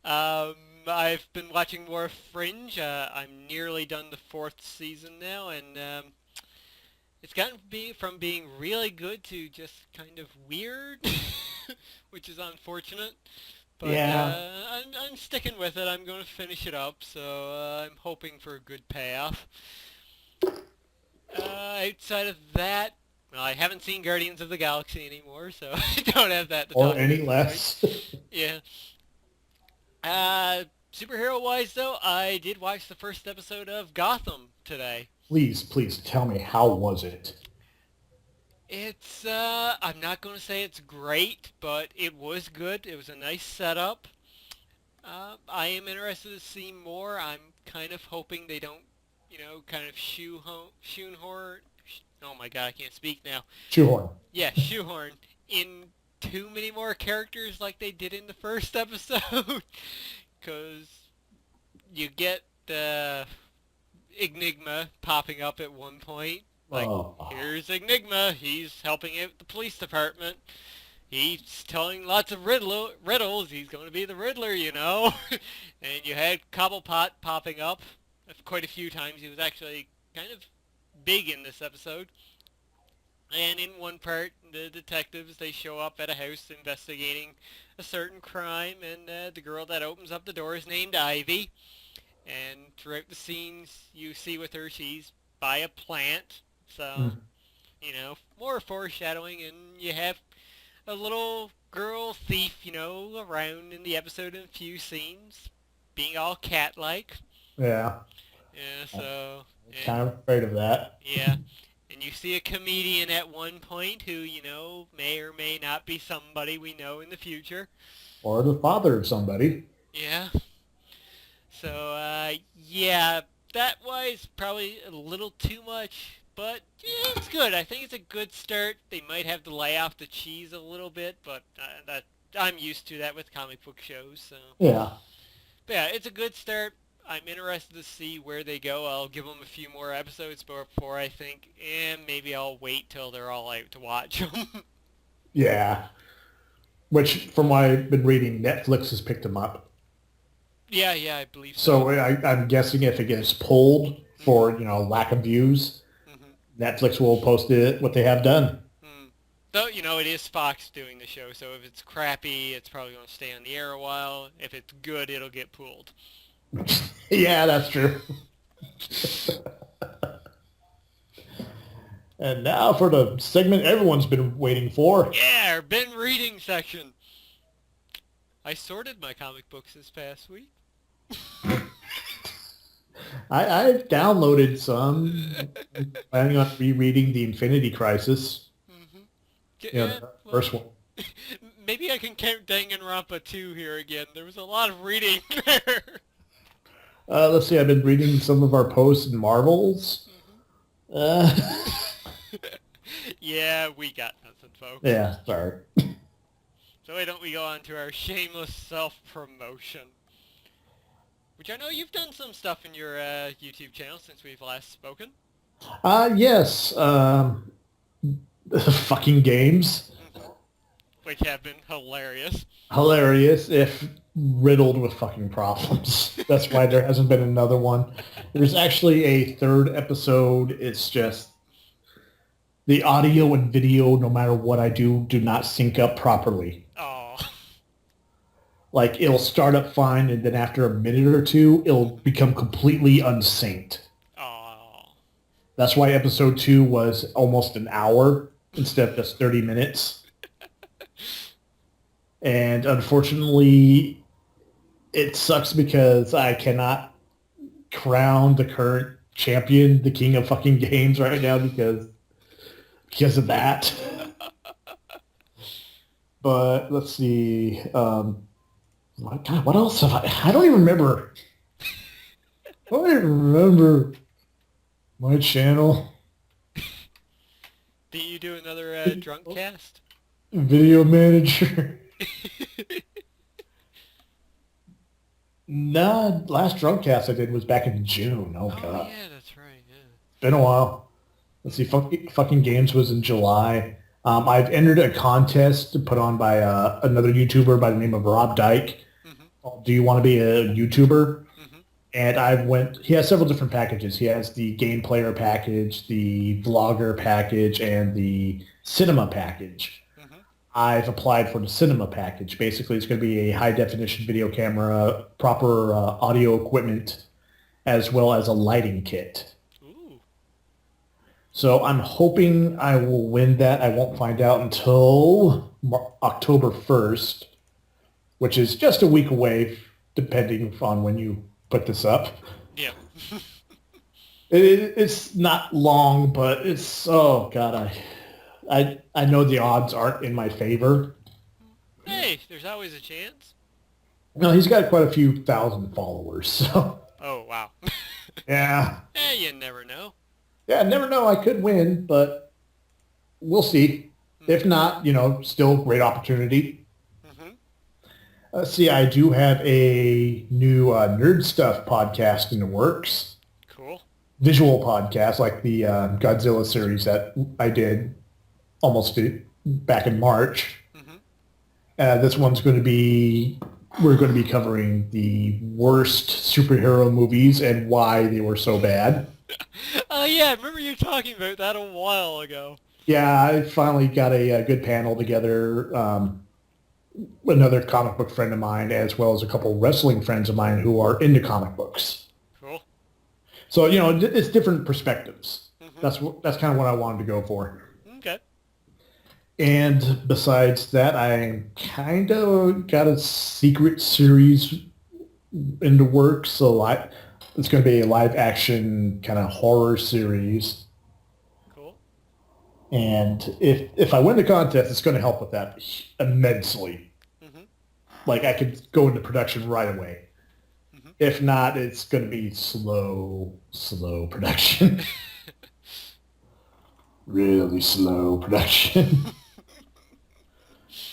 um, I've been watching more Fringe. I'm nearly done the fourth season now, and it's gotten from being really good to just kind of weird, which is unfortunate. But Yeah. I'm sticking with it. I'm going to finish it up, so I'm hoping for a good payoff. Outside of that, well, I haven't seen Guardians of the Galaxy anymore, so I don't have that to Or talk any about this less. week. Yeah. Superhero-wise, though, I did watch the first episode of Gotham today. Please tell me, how was it? I'm not going to say it's great, but it was good. It was a nice setup. I am interested to see more. I'm kind of hoping they don't, kind of shoehorn. Oh my god, I can't speak now. Shoehorn. Yeah, shoehorn in too many more characters like they did in the first episode. Because you get Enigma popping up at one point. Like, Oh. here's Enigma. He's helping out the police department. He's telling lots of riddles. He's going to be the Riddler, And you had Cobblepot popping up quite a few times. He was actually kind of big in this episode. And in one part, the detectives, they show up at a house investigating a certain crime, and the girl that opens up the door is named Ivy. And throughout the scenes you see with her, she's by a plant. So, more foreshadowing, and you have a little girl thief, around in the episode in a few scenes, being all cat-like. Yeah. Yeah, so... Kind of afraid of that. Yeah. And you see a comedian at one point who, may or may not be somebody we know in the future. Or the father of somebody. Yeah. So, yeah, that was probably a little too much, but yeah, it's good. I think it's a good start. They might have to lay off the cheese a little bit, but I'm used to that with comic book shows. So. Yeah. But yeah, it's a good start. I'm interested to see where they go. I'll give them a few more episodes before I think, maybe I'll wait till they're all out to watch them. Yeah. Which, from what I've been reading, Netflix has picked them up. Yeah, I believe so. So I'm guessing if it gets pulled for, lack of views, Netflix will post it, what they have done. Though, it is Fox doing the show, so if it's crappy, it's probably going to stay on the air a while. If it's good, it'll get pulled. Yeah, that's true. And now for the segment everyone's been waiting for. Yeah, our been reading section. I sorted my comic books this past week. I've downloaded some. I'm planning on rereading The Infinity Crisis. The first one. Maybe I can count Danganronpa 2 here again. There was a lot of reading there. Let's see. I've been reading some of our posts in Marvels. Yeah, we got nothing, folks. Yeah, sorry. So why don't we go on to our shameless self-promotion? Which I know you've done some stuff in your YouTube channel since we've last spoken. Yes. Fucking games. Which have been hilarious. Hilarious, if riddled with fucking problems. That's why there hasn't been another one. There's actually a third episode. It's just the audio and video, no matter what I do not sync up properly. Oh. Like, it'll start up fine, and then after a minute or two, it'll become completely unsynced. Oh. That's why episode 2 was almost an hour instead of just 30 minutes. And unfortunately, it sucks because I cannot crown the current champion, the king of fucking games right now because of that. But let's see. God, what else have I don't even remember. I don't even remember my channel. Did you do another drunk cast? Video manager. Nah, last Drumcast I did was back in June. Oh, Oh God. yeah, that's right. Yeah. Been a while. Let's see, fucking Games was in July. I've entered a contest put on by another YouTuber by the name of Rob Dyke. Mhm. Do you want to be a YouTuber? Mhm. And he has several different packages. He has the game player package, the vlogger package, and the cinema package. Mhm. I've applied for the cinema package. Basically, it's going to be a high definition video camera, proper audio equipment, as well as a lighting kit. Ooh. So I'm hoping I will win that. I won't find out until October 1st, which is just a week away, depending on when you put this up. Yeah. It's not long, but it's, oh God, I know the odds aren't in my favor. Hey, there's always a chance. No, he's got quite a few thousand followers, so Oh wow. yeah. You never know. Yeah, never know. I could win, but we'll see. If not, still great opportunity. Mhm. See, I do have a new Nerd Stuff podcast in the works. Cool. Visual podcast, like the Godzilla series that I did back in March. Mhm. This one's going to be, we're going to be covering the worst superhero movies and why they were so bad. Oh yeah, I remember you talking about that a while ago. Yeah, I finally got a good panel together. Another comic book friend of mine, as well as a couple wrestling friends of mine who are into comic books. Cool. So, it's different perspectives. Mhm. That's kind of what I wanted to go for. Okay. And besides that, I kind of got a secret series in the works. So it's going to be a live action kind of horror series. Cool. And if I win the contest, it's going to help with that immensely. Mhm. Like I could go into production right away. Mhm. If not, it's going to be slow production. Really slow production.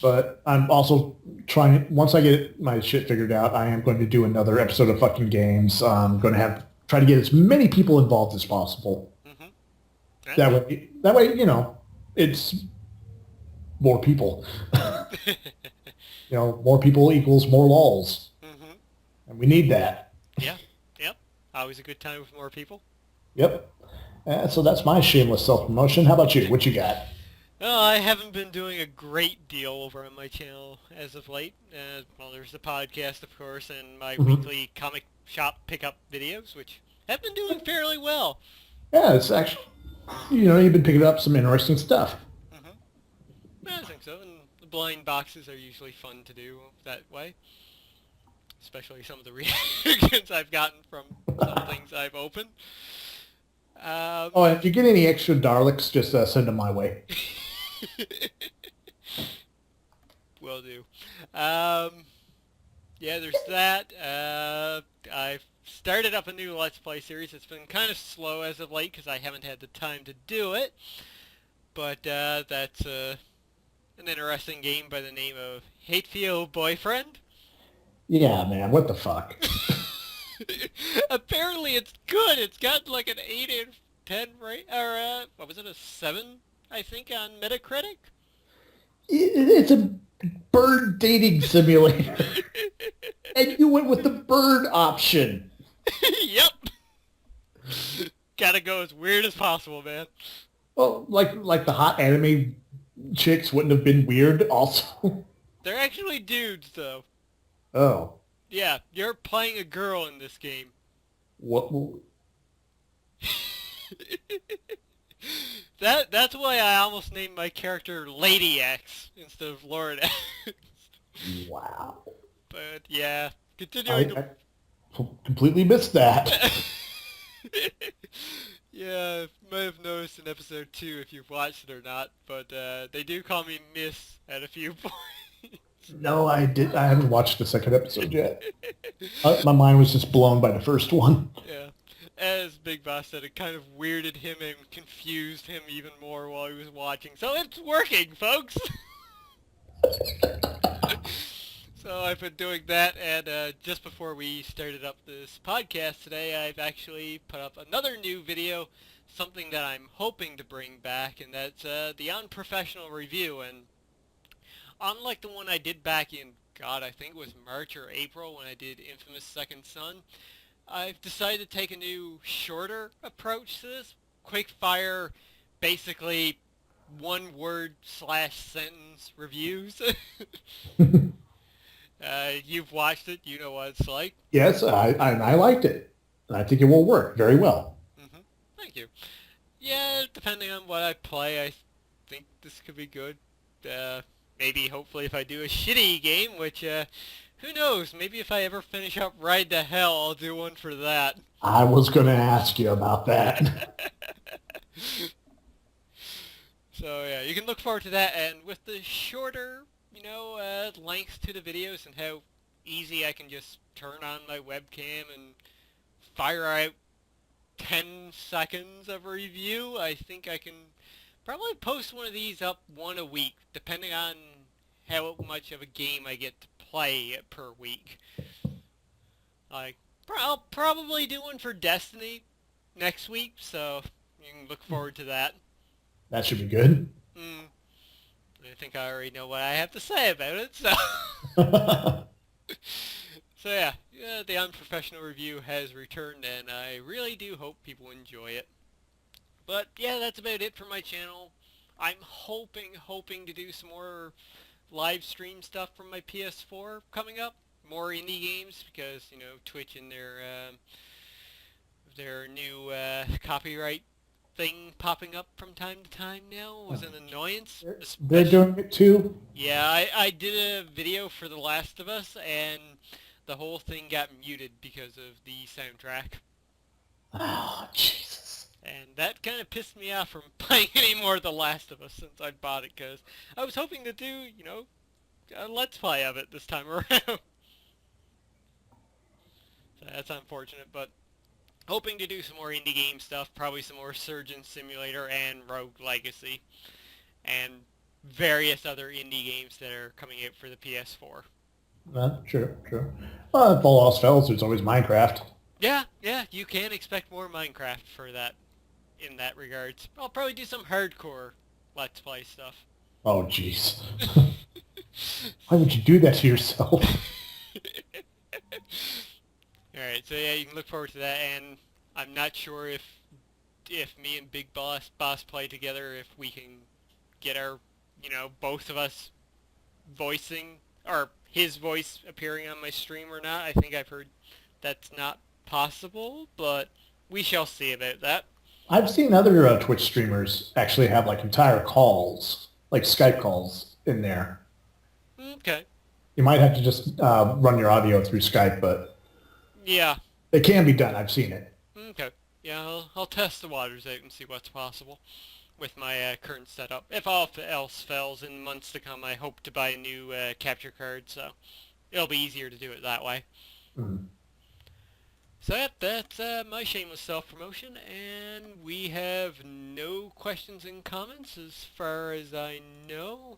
But I'm also trying, once I get my shit figured out, I am going to do another episode of fucking games. I'm going to try to get as many people involved as possible. Mhm. That way, it's more people. More people equals more lols. Mhm. And we need that. Yeah. Yep. Always a good time with more people. Yep. So that's my shameless self-promotion. How about you? What you got? I haven't been doing a great deal over on my channel as of late. Well, there's the podcast, of course, and my weekly comic shop pickup videos, which have been doing fairly well. Yeah, it's actually, you've been picking up some interesting stuff. I think so, and the blind boxes are usually fun to do that way. Especially some of the reactions I've gotten from some things I've opened. And if you get any extra Daleks, just send them my way. Will do. Yeah, there's that. I've started up a new Let's Play series. It's been kind of slow as of late because I haven't had the time to do it. But that's an interesting game by the name of Hatefield Boyfriend. Yeah, man, what the fuck? Apparently it's good. It's got like an 8 out of 10 rate, or what was it, a 7, I think, on Metacritic? It's a bird dating simulator. And you went with the bird option. Yep. Gotta go as weird as possible, man. Well, like the hot anime chicks wouldn't have been weird also. They're actually dudes, though. Oh. Yeah, you're playing a girl in this game. What? That's why I almost named my character Lady X instead of Lord X. Wow. But yeah, continuing I completely missed that. Yeah, you might have noticed in episode 2 if you've watched it or not, but they do call me Miss at a few points. No, I haven't watched the second episode yet. My mind was just blown by the first one. Yeah. As Big Boss said, it kind of weirded him and confused him even more while he was watching. So it's working, folks! So I've been doing that, and just before we started up this podcast today, I've actually put up another new video, something that I'm hoping to bring back, and that's the unprofessional review. And unlike the one I did back in, God, I think it was March or April when I did Infamous Second Son, I've decided to take a new, shorter approach to this. Quick fire, basically one word slash sentence reviews. You've watched it, you know what it's like. Yes, I liked it. I think it will work very well. Thank you. Yeah, depending on what I play, I think this could be good. Maybe, hopefully, if I do a shitty game, which, who knows, maybe if I ever finish up Ride to Hell, I'll do one for that. I was going to ask you about that. So, yeah, you can look forward to that, and with the shorter, length to the videos and how easy I can just turn on my webcam and fire out 10 seconds of a review, I think I can probably post one of these up one a week, depending on how much of a game I get to play per week. I'll probably do one for Destiny next week, so you can look forward to that. That should be good. I think I already know what I have to say about it, so... So yeah, the unprofessional review has returned, and I really do hope people enjoy it. But yeah, that's about it for my channel. I'm hoping to do some more live stream stuff from my PS4 coming up. More indie games, because, Twitch and their new copyright thing popping up from time to time now was an annoyance. They're doing it too? Yeah, I did a video for The Last of Us, and the whole thing got muted because of the soundtrack. Oh, Jesus. And that kind of pissed me off from playing any more The Last of Us since I bought it, because I was hoping to do, a Let's Play of it this time around. So that's unfortunate, but hoping to do some more indie game stuff, probably some more Surgeon Simulator and Rogue Legacy, and various other indie games that are coming out for the PS4. True. If all else fails, there's always Minecraft. Yeah, you can expect more Minecraft for that, in that regards. I'll probably do some hardcore Let's Play stuff. Oh, jeez. Why would you do that to yourself? Alright, so yeah, you can look forward to that, and I'm not sure if me and Big Boss play together, if we can get our, both of us voicing, or his voice appearing on my stream or not. I think I've heard that's not possible, but we shall see about that. I've seen other Twitch streamers actually have like entire calls, like Skype calls in there. Okay. You might have to just run your audio through Skype, but yeah, it can be done. I've seen it. Okay. Yeah, I'll test the waters out and see what's possible with my current setup. If all else fails in months to come, I hope to buy a new capture card, so it'll be easier to do it that way. Mm-hmm. So yeah, that's my shameless self-promotion, and we have no questions and comments as far as I know.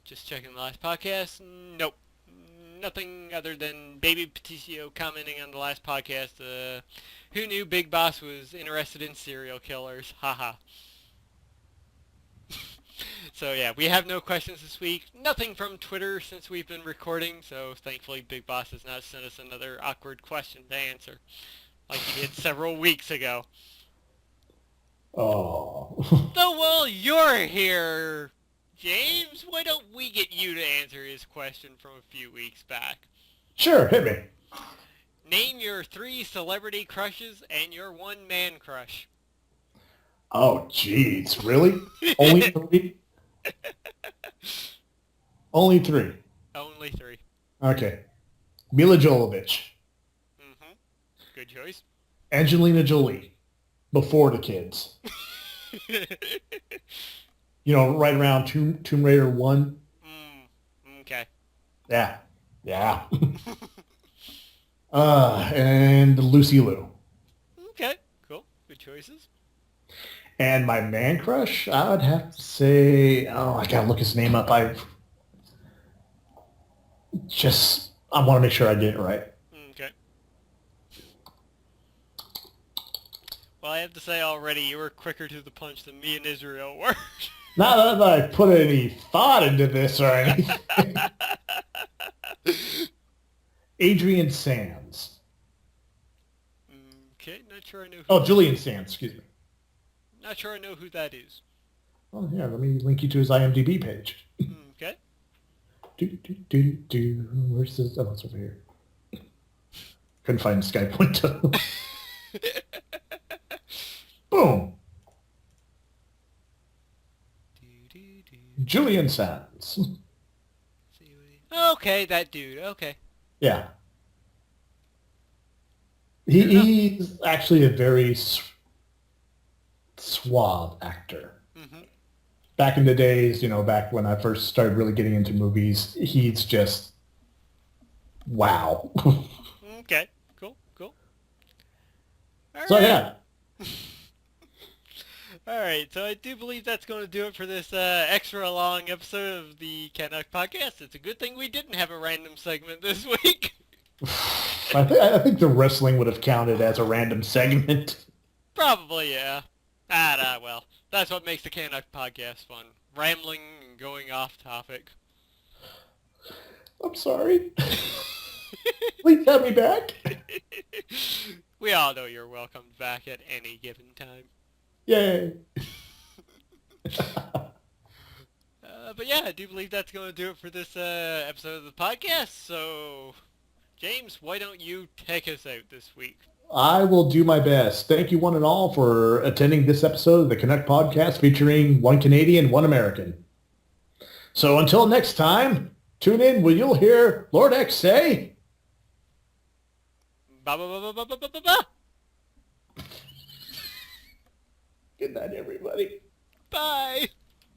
Just checking the last podcast. Nope. Nothing other than Baby Peticio commenting on the last podcast. Who knew Big Boss was interested in serial killers? Haha. So yeah, we have no questions this week. Nothing from Twitter since we've been recording, so thankfully Big Boss has not sent us another awkward question to answer, like he did several weeks ago. Oh. So while you're here, James, why don't we get you to answer his question from a few weeks back? Sure, hit me. Name your 3 celebrity crushes and your 1 man crush. Oh, jeez. Really? Only 3? Only 3. Only 3. Okay. Mila Jovovich. Mm-hmm. Good choice. Angelina Jolie. Before the kids. Right around Tomb Raider 1. Okay. Yeah. And Lucy Liu. Okay, cool. Good choices. And my man crush, I would have to say, I gotta look his name up. Just, I want to make sure I get it right. Okay. Well, I have to say already, you were quicker to the punch than me and Israel were. Not that I put any thought into this or anything. Adrian Sands. Okay, not sure I know who Oh, Julian Sands, excuse me. Not sure I know who that is. Oh, yeah, let me link you to his IMDb page. Okay. Where's this? Oh, it's over here. Couldn't find the Skype window. Boom. Julian Sands. Okay, that dude. Okay. Yeah. He's actually a very suave actor. Mm-hmm. Back in the days, back when I first started really getting into movies, he's just, wow. Okay. Cool. All So, right. yeah. All right, so I do believe that's going to do it for this extra long episode of the CanUK podcast. It's a good thing we didn't have a random segment this week. I think the wrestling would have counted as a random segment. Probably, yeah. Well, that's what makes the CanUK podcast fun. Rambling and going off topic. I'm sorry. Please have me back. We all know you're welcome back at any given time. Yay. But yeah, I do believe that's going to do it for this episode of the podcast. So, James, why don't you take us out this week? I will do my best. Thank you one and all for attending this episode of the CanUK podcast featuring one Canadian, one American. So until next time, tune in when you'll hear Lord X say... Ba ba ba ba ba ba ba ba. Good night, everybody. Bye.